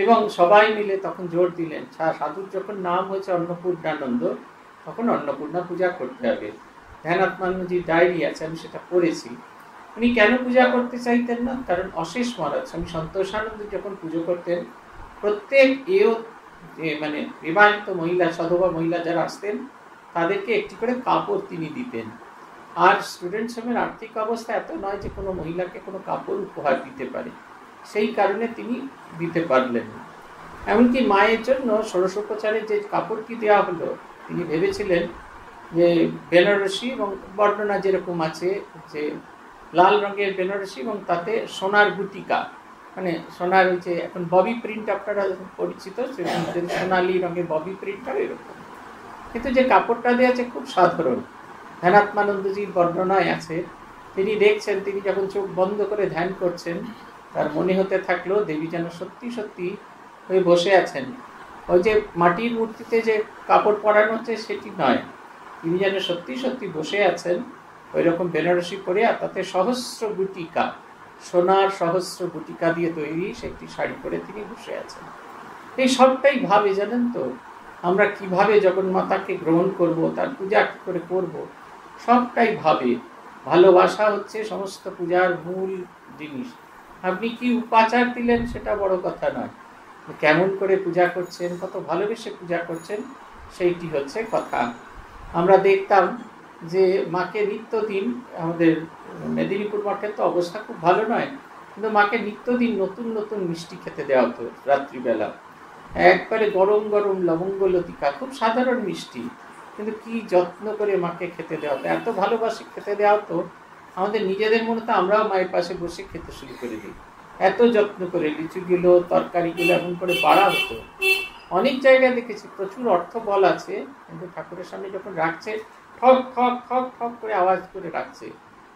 এবং সবাই মিলে তখন জোর দিলেন, সাধুর যখন নাম হয়েছে অন্নপূর্ণানন্দ, তখন অন্নপূর্ণা পূজা করতে হবে। ধ্যানাত্মানন্দজির ডায়েরি আছে, আমি সেটা পড়েছি। উনি কেন পূজা করতে চাইতেন না? কারণ অশেষ মহারাজ স্বামী সন্তোষানন্দ যখন পুজো করতেন, প্রত্যেক মানে বিবাহিত মহিলা, সধবা মহিলা যারা আসতেন, তাদেরকে একটি করে কাপড় তিনি দিতেন। আর স্টুডেন্টস হোমের আর্থিক অবস্থা এত নয় যে কোনো মহিলাকে কোনো কাপড় উপহার দিতে পারে, সেই কারণে তিনি দিতে পারলেন না। এমনকি মায়ের জন্য ষোড়শোপচারের যে কাপড়টি দেওয়া হলো, তিনি ভেবেছিলেন যে বেনারসি, এবং বর্ণনা যেরকম আছে যে লাল রঙের বেনারসি এবং তাতে সোনার গুটিকা, মানে সোনার ওই যে এখন ববি প্রিন্ট আপনারা পরিচিত, সোনালি রঙের ববি প্রিন্ট হয় এরকম। কিন্তু যে কাপড়টা দেওয়া আছে খুব সাধারণ। ধ্যানাত্মানন্দজির বর্ণনায় আছে, তিনি দেখছেন তিনি যখন চোখ বন্ধ করে ধ্যান করছেন, তার মনে হতে থাকলো দেবী যেন সত্যি সত্যি হয়ে বসে আছেন। ওই যে মাটির মূর্তিতে যে কাপড় পরানো হচ্ছে সেটি নয়, তিনি যেন সত্যি সত্যি বসে আছেন ওই রকম বেনারসি পরে, আর তাতে সহস্র গুটিকা, সোনার সহস্র গুটিকা দিয়ে তৈরি সে একটি শাড়ি পরে তিনি বসে আছেন। এই সবটাই ভাবে, জানেন তো, আমরা কিভাবে জগন্মাতাকে গ্রহণ করব, তার পূজা কি করে করব, সবটাই ভাবে। ভালোবাসা হচ্ছে সমস্ত পূজার মূল জিনিস। আপনি কি উপাচার দিলেন সেটা বড় কথা নয়, কেমন করে পূজা করছেন, কত ভালোবেসে পূজা করছেন, সেইটি হচ্ছে কথা। আমরা দেখতাম যে মাকে নিত্যদিন, আমাদের মেদিনীপুর মঠের তো অবস্থা খুব ভালো নয়, কিন্তু মাকে নিত্যদিন নতুন নতুন মিষ্টি খেতে দেওয়া হতো রাত্রিবেলা। একবারে গরম গরম লবঙ্গ লতিকা, খুব সাধারণ মিষ্টি, কিন্তু কি যত্ন করে মাকে খেতে দেওয়া হতো, এত ভালোবাসে খেতে দেওয়া হতো, আমাদের নিজেদের মনে তো আমরাও মায়ের পাশে বসে খেতে শুরু করে দিই। এত যত্ন করে লিচুগুলো, তরকারিগুলো এমন করে বাড়া হতো। অনেক জায়গায় দেখেছি প্রচুর অর্থ বল আছে, কিন্তু ঠাকুরের সামনে যখন রাখছে ঠক ঠক ঠক ঠক করে আওয়াজ করে রাখছে,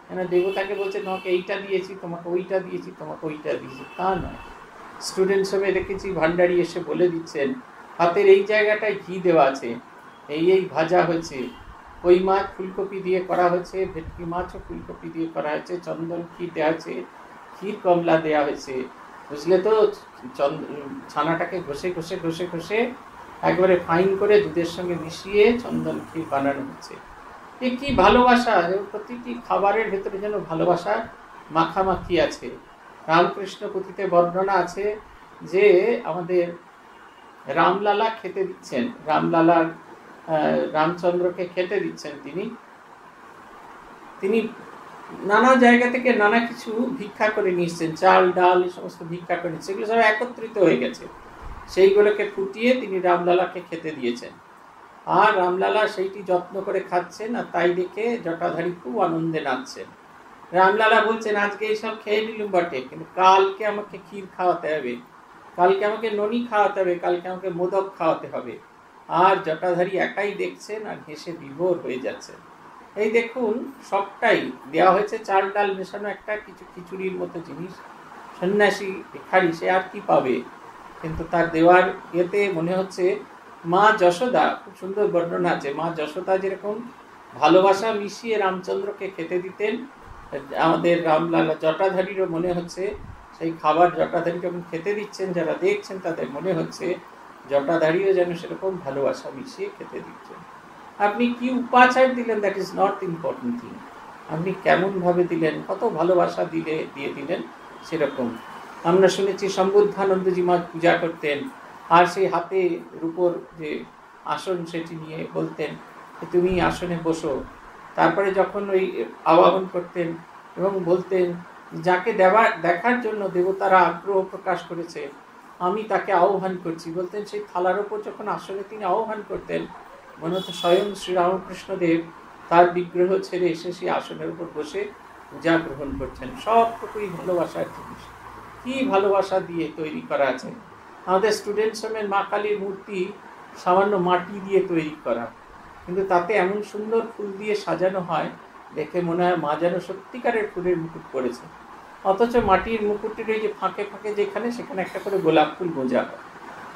কেন দেবতাকে বলছে তোমাকে এইটা দিয়েছি, তোমাকে ওইটা দিয়েছি, তোমাকে ওইটা দিয়েছি, তা নয়। স্টুডেন্ট সবে দেখেছি ভান্ডারি এসে বলে দিচ্ছেন হাতের এই জায়গাটায় ঘি দেওয়া আছে, এই এই ভাজা হয়েছে, কই মাছ ফুলকপি দিয়ে করা হয়েছে, ভেটকি মাছও ফুলকপি দিয়ে করা হয়েছে, চন্দন ক্ষীর দেওয়া হয়েছে, ক্ষীর কমলা দেওয়া হয়েছে, বুঝলে তো, ছানাটাকে ঘষে ঘষে ঘষে ঘষে একবারে ফাইন করে দুধের সঙ্গে মিশিয়ে চন্দন ক্ষীর বানানো হচ্ছে। এ কি ভালোবাসা, প্রতিটি খাবারের ভেতরে যেন ভালোবাসা মাখামাখি আছে। রামকৃষ্ণ পুঁথিতে বর্ণনা আছে যে আমাদের রামলালা খেতে দিচ্ছেন, রামলালার রামচন্দ্রকে খেতে দিচ্ছেন, তিনি নানা জায়গা থেকে নানা কিছু ভিক্ষা করে নিয়েছেন, চাল ডাল এই সমস্ত ভিক্ষা করে নিচ্ছে, সেগুলো সব একত্রিত হয়ে গেছে, সেইগুলোকে ফুটিয়ে তিনি রামলালাকে খেতে দিয়েছেন। আর রামলালা সেইটি যত্ন করে খাচ্ছেন, আর তাই দেখে জটাধারী খুব আনন্দে নাচছেন। রামলালা বলছেন আজকে এইসব খেয়ে নিলুম বটে, কিন্তু কালকে আমাকে ক্ষীর খাওয়াতে হবে, কালকে আমাকে ননি খাওয়াতে হবে, কালকে আমাকে মোদক খাওয়াতে হবে। আর জটাধারী একাই দেখছেন আর হেসে বিভোর হয়ে যাচ্ছেন। এই দেখুন, সবটাই দেওয়া হয়েছে চাল ডাল মেশানো একটা কিছু খিচুড়ির মতো জিনিস। সন্ন্যাসী ভিখারি, সে আর কি পাবে, কিন্তু তার দেওয়ার এতে মনে হচ্ছে মা যশোদা, খুব সুন্দর বর্ণনা আছে, মা যশোদা যেরকম ভালোবাসা মিশিয়ে রামচন্দ্রকে খেতে দিতেন, আমাদের রামলালা জটাধারীরও মনে হচ্ছে সেই খাবার জটাধারী যখন খেতে দিচ্ছেন, যারা দেখছেন তাদের মনে হচ্ছে জটাধারীও যেন সেরকম ভালোবাসা মিশিয়ে খেতে দিচ্ছেন। আপনি কি উপাচার দিলেন, that is not important thing, আপনি কেমন ভাবে দিলেন, কত ভালোবাসা দিয়ে দিলেন সেরকম। আমরা শুনেছি সম্বুদ্ধানন্দজি মা পূজা করতেন, আর সেই হাতে রূপোর যে আসন সেটি নিয়ে বলতেন তুমি আসনে বসো। তারপরে যখন ওই আবাহন করতেন এবং বলতেন যাকে দেখার জন্য দেবতারা আগ্রহ প্রকাশ করেছে আমি তাকে আহ্বান করছি, বলতেন সেই থালার ওপর যখন আসনে তিনি আহ্বান করতেন, মনে হতো স্বয়ং শ্রীরামকৃষ্ণদেব তার বিগ্রহ ছেড়ে এসে সেই আসনের উপর বসে পূজা গ্রহণ করছেন। সবটুকুই ভালোবাসার জিনিস, কি ভালোবাসা দিয়ে তৈরি করা আছে। আমাদের স্টুডেন্ট সমের মা কালীর মূর্তি সামান্য মাটি দিয়ে তৈরি করা, কিন্তু তাতে এমন সুন্দর ফুল দিয়ে সাজানো হয়, দেখে মনে হয় মা যেন সত্যিকারের ফুলের মুকুট পড়েছে। অথচ মাটির মুকুটের এই যে ফাঁকে ফাঁকে যেখানে সেখানে একটা করে গোলাপ ফুল গোঁজা হয়,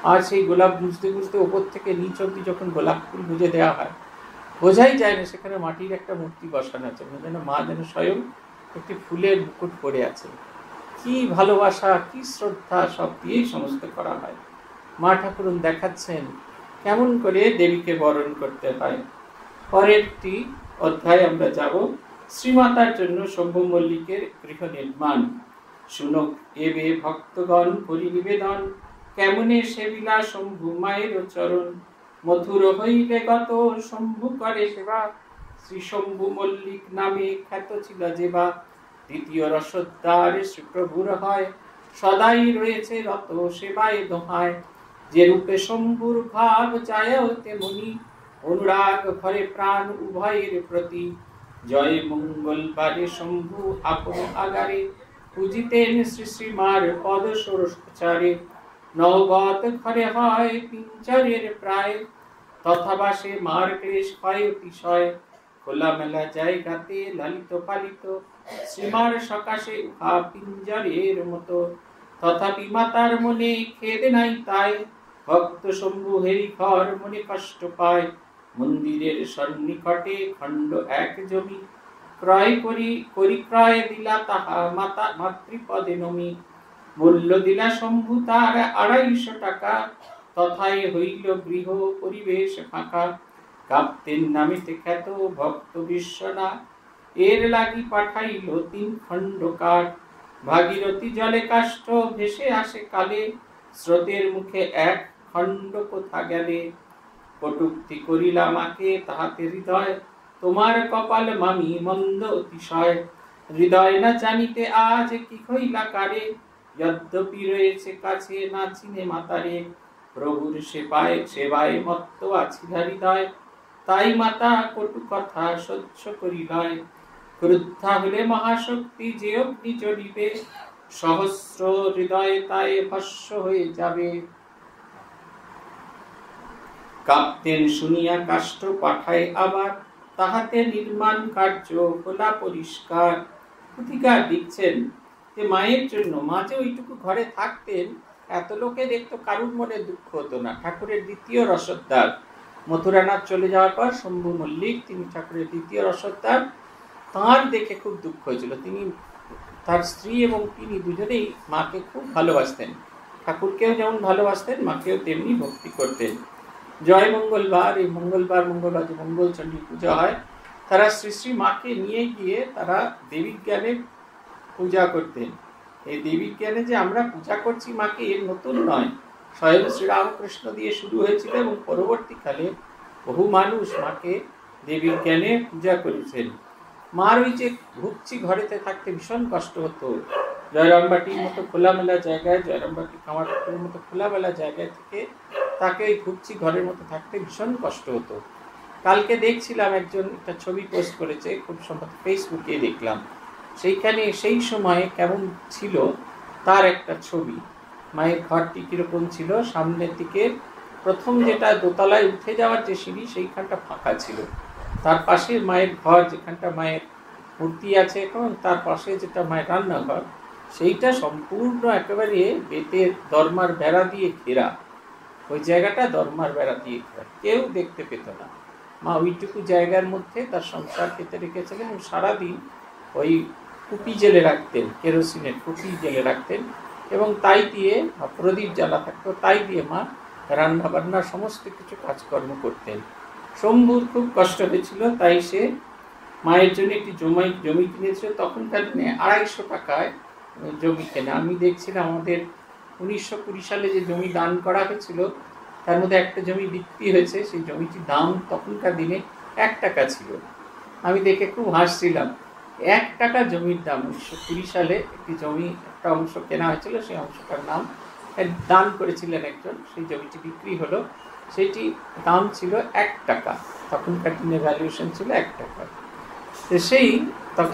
আর সেই গোলাপ বুঝতে বুঝতে ওপর থেকে নিচ অব্দি যখন গোলাপ ফুল গুঁজে দেওয়া হয়, বোঝাই যায় না সেখানে মাটির একটা মূর্তি বসানো আছে, যেন মা যেন স্বয়ং একটি ফুলের মুকুট পড়ে আছে। কি ভালোবাসা, কি শ্রদ্ধা, সব দিয়েই সমস্ত করা হয়। মা ঠাকুরুন দেখাচ্ছেন কেমন করে দেবীকে বরণ করতে হয়। পরেরটি অধ্যায় আমরা যাব, শ্রীমাতার জন্য শম্ভু মল্লিকের গৃহ নির্মাণ। শুনক এবে ভক্তগণ পরিনিবেদন, কেমনে সেবিলা শম্ভু মায়ের চরণ, মথুর হইলে গত শম্ভু করে সেবা, শ্রী শম্ভু মল্লিক নামে খ্যাত ছিল যেবা, দ্বিতীয় রসদ্বার শ্রীপ্রভুর হয়, সদাই রয়েছে রত সেবায় দোহায়, যে রূপে শম্ভুর ভাব যায় তেমনি অনুরাগ ভরে প্রাণ উভয়ের প্রতি। জয় মঙ্গলবারে শম্ভু আপন আগারে পূজিতেন শ্রী শ্রীমার পদ সরোচারে। নবগত ঘরে হয় পিঞ্জরের প্রায়, তথাবাসে মার ক্লেশ হয় অতিশয়। খোলামেলা জায়গাতে লালিত পালিত শ্রীমার সকাশে উহা পিঞ্জরের মতো। তথাপি মাতার মনে খেদ নাই তাই, ভক্ত শম্ভু হেরি ঘর মনে কষ্ট পায়। মন্দিরের সন্নিকটে খণ্ড এক জমি, ক্রয় ক্রয় দিলা তাহা মাতা মাতৃপদে নমি। মূল্য দিলা শম্ভু তার 250 টাকা, তথায় হইল গৃহ পরিবেশ ফাঁকা। কাপ্তেন নামেতে খ্যাত ভক্ত বিশ্বনাথ, এর লাগি পাঠাইল 3 খণ্ড কাঠ। ভাগীরথী জলে কাষ্ঠ ভেসে আসে কালে, স্রোতের মুখে 1 খণ্ড কোথা গেলে। কটূক্তি করিলা মাকে তাহাতে হৃদয়, তোমার কপাল মামি মন্দ অতিশয়। হৃদয় না জানিতে আজ কি হইলা কারে, যদ্যপি রয়েছে কাছে না চিনে মাতারে। প্রভুর সেবায় মত্ত আছিলা হৃদয়, তাই মাতা কটু কথা সহ্য করিলয়। ক্রুদ্ধা হলে মহাশক্তি যে অগ্নি জ্বলিবে, সহস্র হৃদয় তাই ভস্ম হয়ে যাবে। কাপ্তেন শুনিয়া কাষ্ঠ পাঠায় আবার, তাহাতে নির্মাণ কার্য খোলা পরিষ্কার। পুথিকার লিখছেন যে মায়ের জন্য, মা যে ওইটুকু ঘরে থাকতেন, এত লোকে দেখতো কারুর মনে দুঃখ হতো না। ঠাকুরের দ্বিতীয় রসদদার, মথুরানাথ চলে যাওয়ার পর শম্ভু মল্লিক, তিনি ঠাকুরের দ্বিতীয় রসদদার, তাঁর দেখে খুব দুঃখ হয়েছিল। তিনি, তার স্ত্রী এবং তিনি দুজনেই মাকে খুব ভালোবাসতেন। ঠাকুরকেও যেমন ভালোবাসতেন, মাকেও তেমনি ভক্তি করতেন। জয় মঙ্গলবার, এই মঙ্গলবার যে মঙ্গলচণ্ডী পূজা হয়, তারা শ্রী শ্রী মাকে নিয়ে গিয়ে তারা দেবীর জ্ঞানে পূজা করতেন। এই দেবীর জ্ঞানে যে আমরা পূজা করছি মাকে, এর নতুন নয়। স্বয়ং শ্রীরামকৃষ্ণ দিয়ে শুরু হয়েছিল এবং পরবর্তীকালে বহু মানুষ মাকে দেবীর জ্ঞানে পূজা করেছেন। মার ওই যে ভুগছি ঘরেতে থাকতে ভীষণ কষ্ট হতো। জয়রামবাটির মতো খোলামেলা জায়গায়, জয়রামবাটি কামারপুকুরের মতো খোলামেলা জায়গায় থেকে তাকে ওই ভুগছি ঘরের মতো থাকতে ভীষণ কষ্ট হতো। কালকে দেখছিলাম একজন একটা ছবি পোস্ট করেছে, খুব সম্ভবত ফেসবুকে দেখলাম। সেইখানে সেই সময়ে কেমন ছিল তার একটা ছবি। মায়ের ঘরটি কীরকম ছিল, সামনের দিকে প্রথম যেটা দোতলায় উঠে যাওয়ার যে সিঁড়ি, সেইখানটা ফাঁকা ছিল। তার পাশে মায়ের ঘর, যেখানটা মায়ের মূর্তি আছে এবং তার পাশে যেটা মায়ের রান্নাঘর, সেইটা সম্পূর্ণ একেবারে বেতের দরমার বেড়া দিয়ে ঘেরা। ওই জায়গাটা দরমার বেড়া দিয়ে ঘেরা, কেউ দেখতে পেত না। মা ওইটুকু জায়গার মধ্যে তার সংসার পেতে রেখেছিলেন এবং সারাদিন ওই কুপি জেলে রাখতেন, কেরোসিনের কুপি জেলে রাখতেন এবং তাই দিয়ে প্রদীপ জ্বালা থাকতো, তাই দিয়ে মা রান্না বান্না সমস্ত কিছু কাজকর্ম করতেন। শম্ভুর খুব কষ্ট হয়েছিল, তাই সে মায়ের জন্য একটি জমি কিনেছিল। তখনকার দিনে 250 টাকায় জমি কেনা। আমি দেখছিলাম আমাদের 1920 সালে যে জমি দান করা হয়েছিল, তার মধ্যে একটা জমি বিক্রি হয়েছে। সেই জমিটির দাম তখনকার দিনে 1 টাকা ছিল। আমি দেখে খুব হাসছিলাম। 1 টাকা জমির দাম। 1920 সালে একটি জমি, একটা অংশ কেনা হয়েছিল, সেই অংশটার নাম দান করেছিলেন একজন, সেই জমিটি বিক্রি হলো, সেটি দাম ছিল 1 টাকা। তখনকার দিনে ভ্যালুয়েশন ছিল 1 টাকা। তো সেই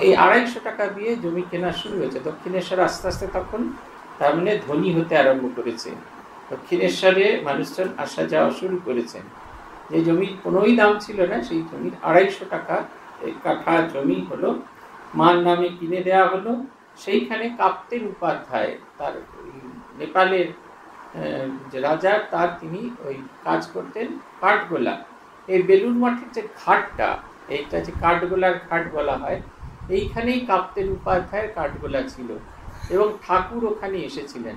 এই 250 টাকা দিয়ে জমি কেনা শুরু হয়েছে। দক্ষিণেশ্বর আস্তে আস্তে তখন তার মানে ধনী হতে আরম্ভ করেছে। দক্ষিণেশ্বরে মানুষজন আসা যাওয়া শুরু করেছেন। যে জমির কোনোই দাম ছিল না, সেই জমির 250 টাকা এই কাঠা জমি হলো, মার নামে কিনে দেওয়া হলো। সেইখানে কাপ্তেন উপাধ্যায়, তার নেপালের যে রাজা, তার তিনি ওই কাজ করতেন কাঠগোলা। এই বেলুড় মঠের যে ঘাটটা, এইটা যে কাঠগোলার ঘাট বলা হয়, এইখানেই কাপ্তেন উপাধ্যায়ের কাঠগোলা ছিল এবং ঠাকুর ওখানে এসেছিলেন।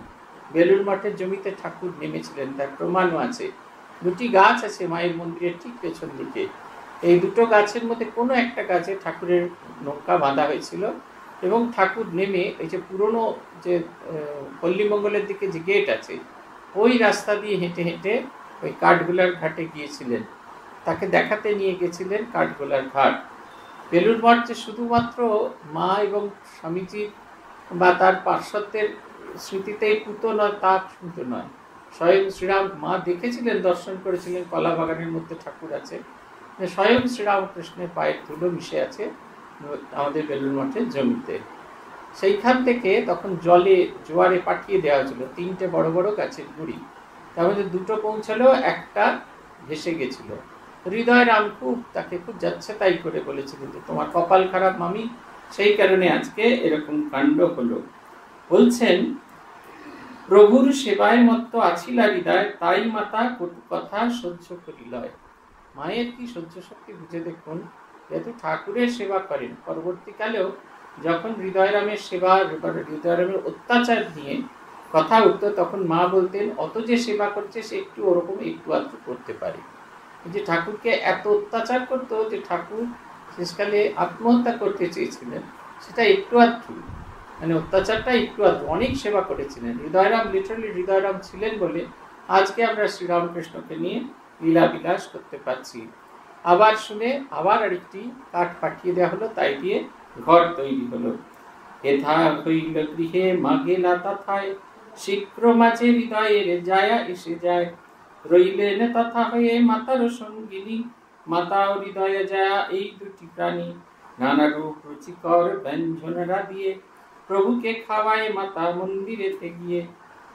বেলুড় মঠের জমিতে ঠাকুর নেমেছিলেন, তার প্রমাণও আছে। 2টি গাছ আছে মায়ের মন্দিরের ঠিক পেছন দিকে। এই 2টো গাছের মধ্যে কোনো একটা গাছে ঠাকুরের নৌকা বাঁধা হয়েছিল এবং ঠাকুর নেমে এই যে পুরনো যে পল্লীমঙ্গলের দিকে যে গেট আছে, ওই রাস্তা দিয়ে হেঁটে হেঁটে ওই কাঠগোলার ঘাটে গিয়েছিলেন। তাকে দেখাতে নিয়ে গেছিলেন কাঠগোলার ঘাট। বেলুড় মঠ যে শুধুমাত্র মা এবং স্বামীজির বা তার পার্শ্বদের স্মৃতিতেই পুত নয়, তা কিন্তু নয়। স্বয়ং শ্রীরাম, মা দেখেছিলেন, দর্শন করেছিলেন কলা বাগানের মধ্যে ঠাকুর আছে, স্বয়ং শ্রীরামকৃষ্ণের পায়ের ধুলো মিশে আছে আমাদের বেলুড় মঠের জমিতে। সেইখান থেকে তখন জলে জোয়ারে পাঠিয়ে দেওয়া হয়েছিল 3টে বড় বড় গাছের গুঁড়ি, তার মধ্যে 2টো পৌঁছালো, একটা ভেসে গেছিল। হৃদয়রাম তাকে খুব যাচ্ছে তাই করে বলেছিলেন যে তোমার কপাল খারাপ মামি, সেই কারণে আজকে এরকম কাণ্ড হলো। বলছেন প্রভুর সেবায় মত্ত আছিলা হৃদয়, তাই মাতা কটু কথা সহ্য করিলয়। মায়ের কি সহ্য শক্তি বুঝে দেখুন, যেহেতু ঠাকুরের সেবা করেন, পরবর্তীকালেও যখন হৃদয়রামের সেবা, হৃদয়রামের অত্যাচার নিয়ে কথা উঠতো, তখন মা বলতেন অত যে সেবা করছে সে একটু ওরকম একটু আধটু করতে পারে। যে ঠাকুরকে এত অত্যাচার করতো যে ঠাকুর শেষকালে আত্মহত্যা করতে চেয়েছিলেন, সেটা একটু আধটু, মানে অত্যাচারটা একটু আধটু, অনেক সেবা করেছিলেন। হৃদয়রাম লিটারালি হৃদয়রাম ছিলেন বলে আজকে আমরা শ্রীরামকৃষ্ণকে নিয়ে লীলা বিলাস করতে পারছি। আবার শুনে আবার আরেকটি কাঠ পাঠিয়ে দেওয়া হলো, তাই দিয়ে ঘর তৈরি হলো। এথা হইল গৃহে মা গেলা তথায়, শীঘ্র মাঝে হৃদয়ের যায়া এসে যায়। রইলেন তথা হয়ে মাতার সঙ্গিনী, মাতা ও হৃদয়ে যায়া এই দুটি প্রাণী। নানা রূপ রুচিকর ব্যঞ্জনরা দিয়ে প্রভুকে খাওয়ায় মাতা মন্দিরেতে গিয়ে।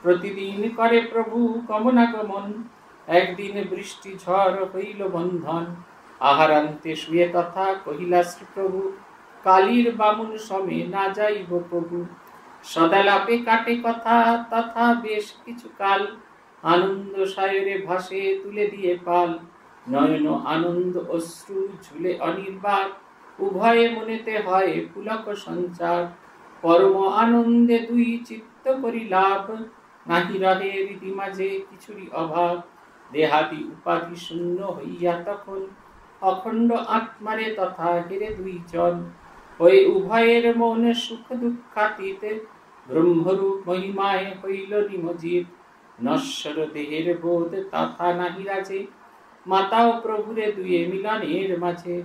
প্রতিদিন করে প্রভু গমনাগমন, একদিন বৃষ্টি ঝড় হইল বন্ধন। আহারান্তে শুয়ে তথা কহিলা শ্রী প্রভু, কালীর বামুন সমে না যাইব প্রভু। সদালাপে কাটে কথা তথা বেশ কিছু কাল, আনন্দ সায়রে ভাসে তুলে দিয়ে পাল। নয়ন আনন্দ অশ্রু ঝুলে অনির্বাক, উভয়ে মনেতে হয় পুলক সঞ্চার। পরম আনন্দে দুই চিত্ত করি লাভ, নাহি রহে রীতি মাঝে কিছুরই অভাব। দেহাদি উপাধি শূন্য হইয়া তখন, অখণ্ড আত্মারে তথা হেরে দুইজন। ওই উভয়ের মন সুখ দুঃখাতীত, ব্রহ্মরূপ মহিমায় হইল নিমজ্জিত। নশ্বর দেহের বোধ তথা নাহি রাজে, মাতা ও প্রভুরে দুয়ে মিলনের মাঝে।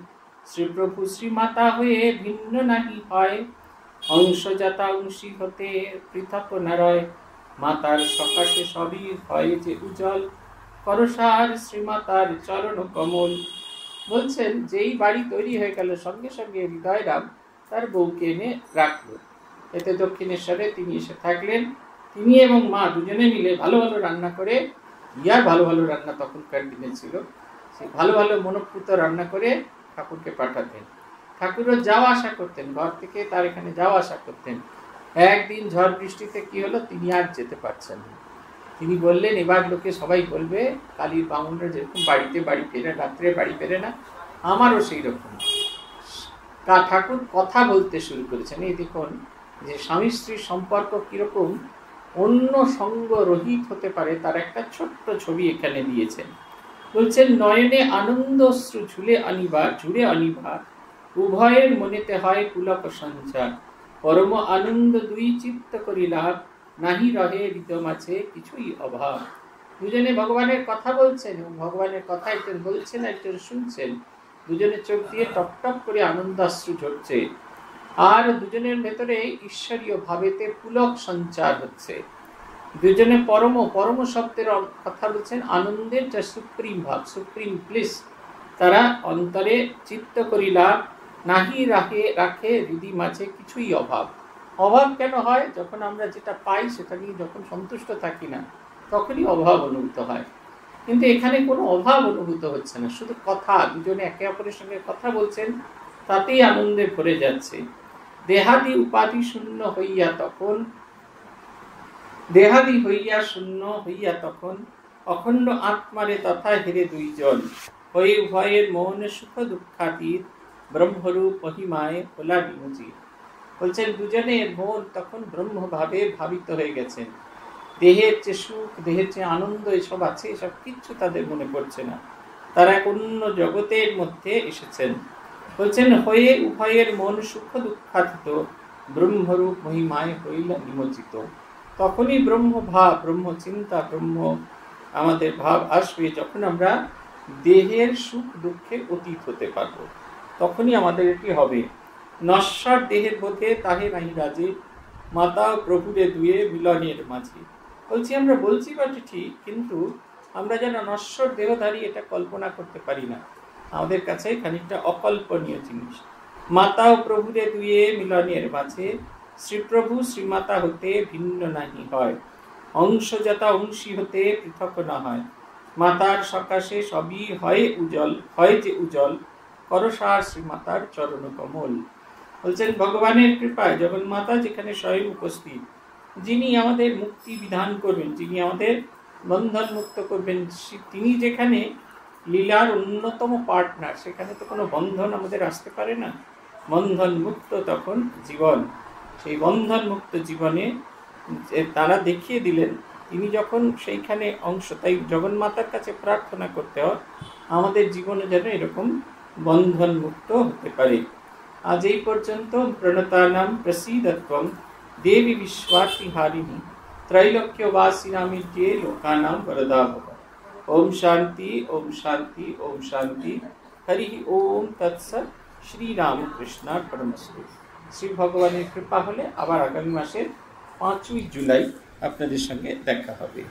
শ্রীপ্রভু শ্রীমাতা হয়ে ভিন্ন নাহি হয়, অংশজাতা অংশী হতে পৃথক নারয়। মাতার সকাশে সবই হয় যে উজ্জ্বল, করসার শ্রীমাতার চরণ কমল। বলছেন যেই বাড়ি তৈরি হয়ে গেল, সঙ্গে সঙ্গে হৃদয়রাম তার বউকে এনে রাখলো। এতে দক্ষিণেশ্বরে তিনি এসে থাকলেন। তিনি এবং মা দুজনে মিলে ভালো ভালো রান্না করে, ইয়ার ভালো ভালো রান্না তখনকার দিনে ছিল, সেই ভালো ভালো মনোপুত রান্না করে ঠাকুরকে পাঠাতেন। ঠাকুরও যাওয়া আসা করতেন, ঘর থেকে তার এখানে যাওয়া আসা করতেন। একদিন ঝড় বৃষ্টিতে কি হলো, তিনি আর যেতে পারছেন না। তিনি বললেন এবার লোকে সবাই বলবে কালীর বামুনরা যেরকম বাড়িতে বাড়ি ফেরে, রাত্রে বাড়ি ফেরে না, আমারও সেই রকম। ঠাকুর কথা বলতে শুরু করেছেন। এই দেখুন যে স্বামী স্ত্রীর সম্পর্ক কিরকম অন্য সঙ্গ রহিত হতে পারে, তার একটা ছোট্ট ছবি এখানে দিয়েছেন। বলছেন নয়নে আনন্দ অশ্রু ঝুলে অনিবার, ঝুড়ে অনিবার, উভয়ের মনেতে হয় পুলক সঞ্চার। পরম আনন্দ দুই চিত্ত করি লাভ, নাহি রহে হৃদয় মাঝে কিছুই অভাব। দুজনে ভগবানের কথা বলছেন এবং ভগবানের কথা একজন বলছেন একজন শুনছেন। দুজনের চোখ দিয়ে টপ টপ করে আনন্দাশ্রু ঝরছে, আর দুজনের ভেতরে ঈশ্বরীয় ভাবেতে পুলক সঞ্চার হচ্ছে। দুজনে পরম পরম শব্দের কথা বলছেন, আনন্দের যা সুপ্রিম ভাব, সুপ্রিম প্লিস, তারা অন্তরে চিত্ত করিলা, নাহি রাখে রাখে হৃদি মাঝে কিছুই অভাব। অভাব কেন হয়? যখন আমরা যেটা পাই সেটা নিয়ে যখন সন্তুষ্ট থাকি না, তখনই অভাব অনুভূত হয়। কিন্তু এখানে কোনো অভাব অনুভূত হচ্ছে না, শুধু কথা, দুজনে একে অপরের সঙ্গে কথা বলছেন, তাতেই আনন্দে ভরে যাচ্ছে। দেহাদি উপাধি শূন্য হইয়া তখন, দেহাদি হইয়া শূন্য হইয়া তখন, অখণ্ড আত্মারে তথা হেরে দুইজন। হয়ে উভয়ের মন সুখ দুঃখাতীত, ব্রহ্মরূপ মহিমায় হোলা বিমোচিত। বলছেন দুজনের মন তখন ব্রহ্মভাবে ভাবিত হয়ে গেছেন। দেহের যে সুখ, দেহের যে আনন্দ এসব আছে, এসব কিচ্ছু তাদের মনে পড়ছে না, তারা এক অন্য জগতের মধ্যে এসেছেন। বলছেন হয়ে উভয়ের মন সুখ দুঃখাতীত, ব্রহ্মরূপ মহিমায় হইলা নিমজ্জিত। তখনই ব্রহ্মভাব, ব্রহ্ম চিন্তা, ব্রহ্ম আমাদের ভাব আসবে যখন আমরা দেহের সুখ দুঃখে অতীত হতে পারবো, তখনই আমাদের এটি হবে। নশ্বর দেহের বোধে তাহে নাহি রাজে, মাতা প্রভুরে দুয়ে মিলনের মাঝে। বলছি আমরা বলছি বটে ঠিক, কিন্তু আমরা যেন নশ্বর দেহধারী এটা কল্পনা করতে পারি না, আমাদের কাছে খানিকটা অকল্পনীয় জিনিস। মাতা ও প্রভুরে দুয়ে মিলনের মাঝে শ্রীপ্রভু শ্রীমাতা হতে ভিন্ন নাহি হয়, অংশজাতা অংশী হতে পৃথক না হয়। মাতার সকাশে সবই হয় উজ্জ্বল, হয় যে উজ্জ্বল করসার শ্রীমাতার চরণ কমল। বলছেন ভগবানের কৃপায় জগন্মাতা যেখানে স্বয়ং উপস্থিত, যিনি আমাদের মুক্তি বিধান করবেন, যিনি আমাদের বন্ধন মুক্ত করবেন, তিনি যেখানে লীলার অন্যতম পার্টনার, সেখানে তো কোনো বন্ধন আমাদের আসতে পারে না। বন্ধন মুক্ত তখন জীবন, সেই বন্ধন মুক্ত জীবনে তারা দেখিয়ে দিলেন তিনি যখন সেইখানে অংশ। তাই জগন্মাতার কাছে প্রার্থনা করতে হয় আমাদের জীবনে যেন এরকম বন্ধন মুক্ত হতে পারে। আজ এই পর্যন্ত। প্রণতানাম প্রসীদত্বম দেবী বিশ্বার্তিহারিণী ত্রৈলোক্যবাসিনামিত্যে লোকানাম বরদা ভব। ওম শান্তি, ওম শান্তি, ওম শান্তি। হরি ওম তৎসৎ। শ্রী রামকৃষ্ণার্পণমস্তু। শ্রী ভগবানের কৃপা হলে আবার আগামী মাসের 5ই জুলাই আপনাদের সঙ্গে দেখা হবে।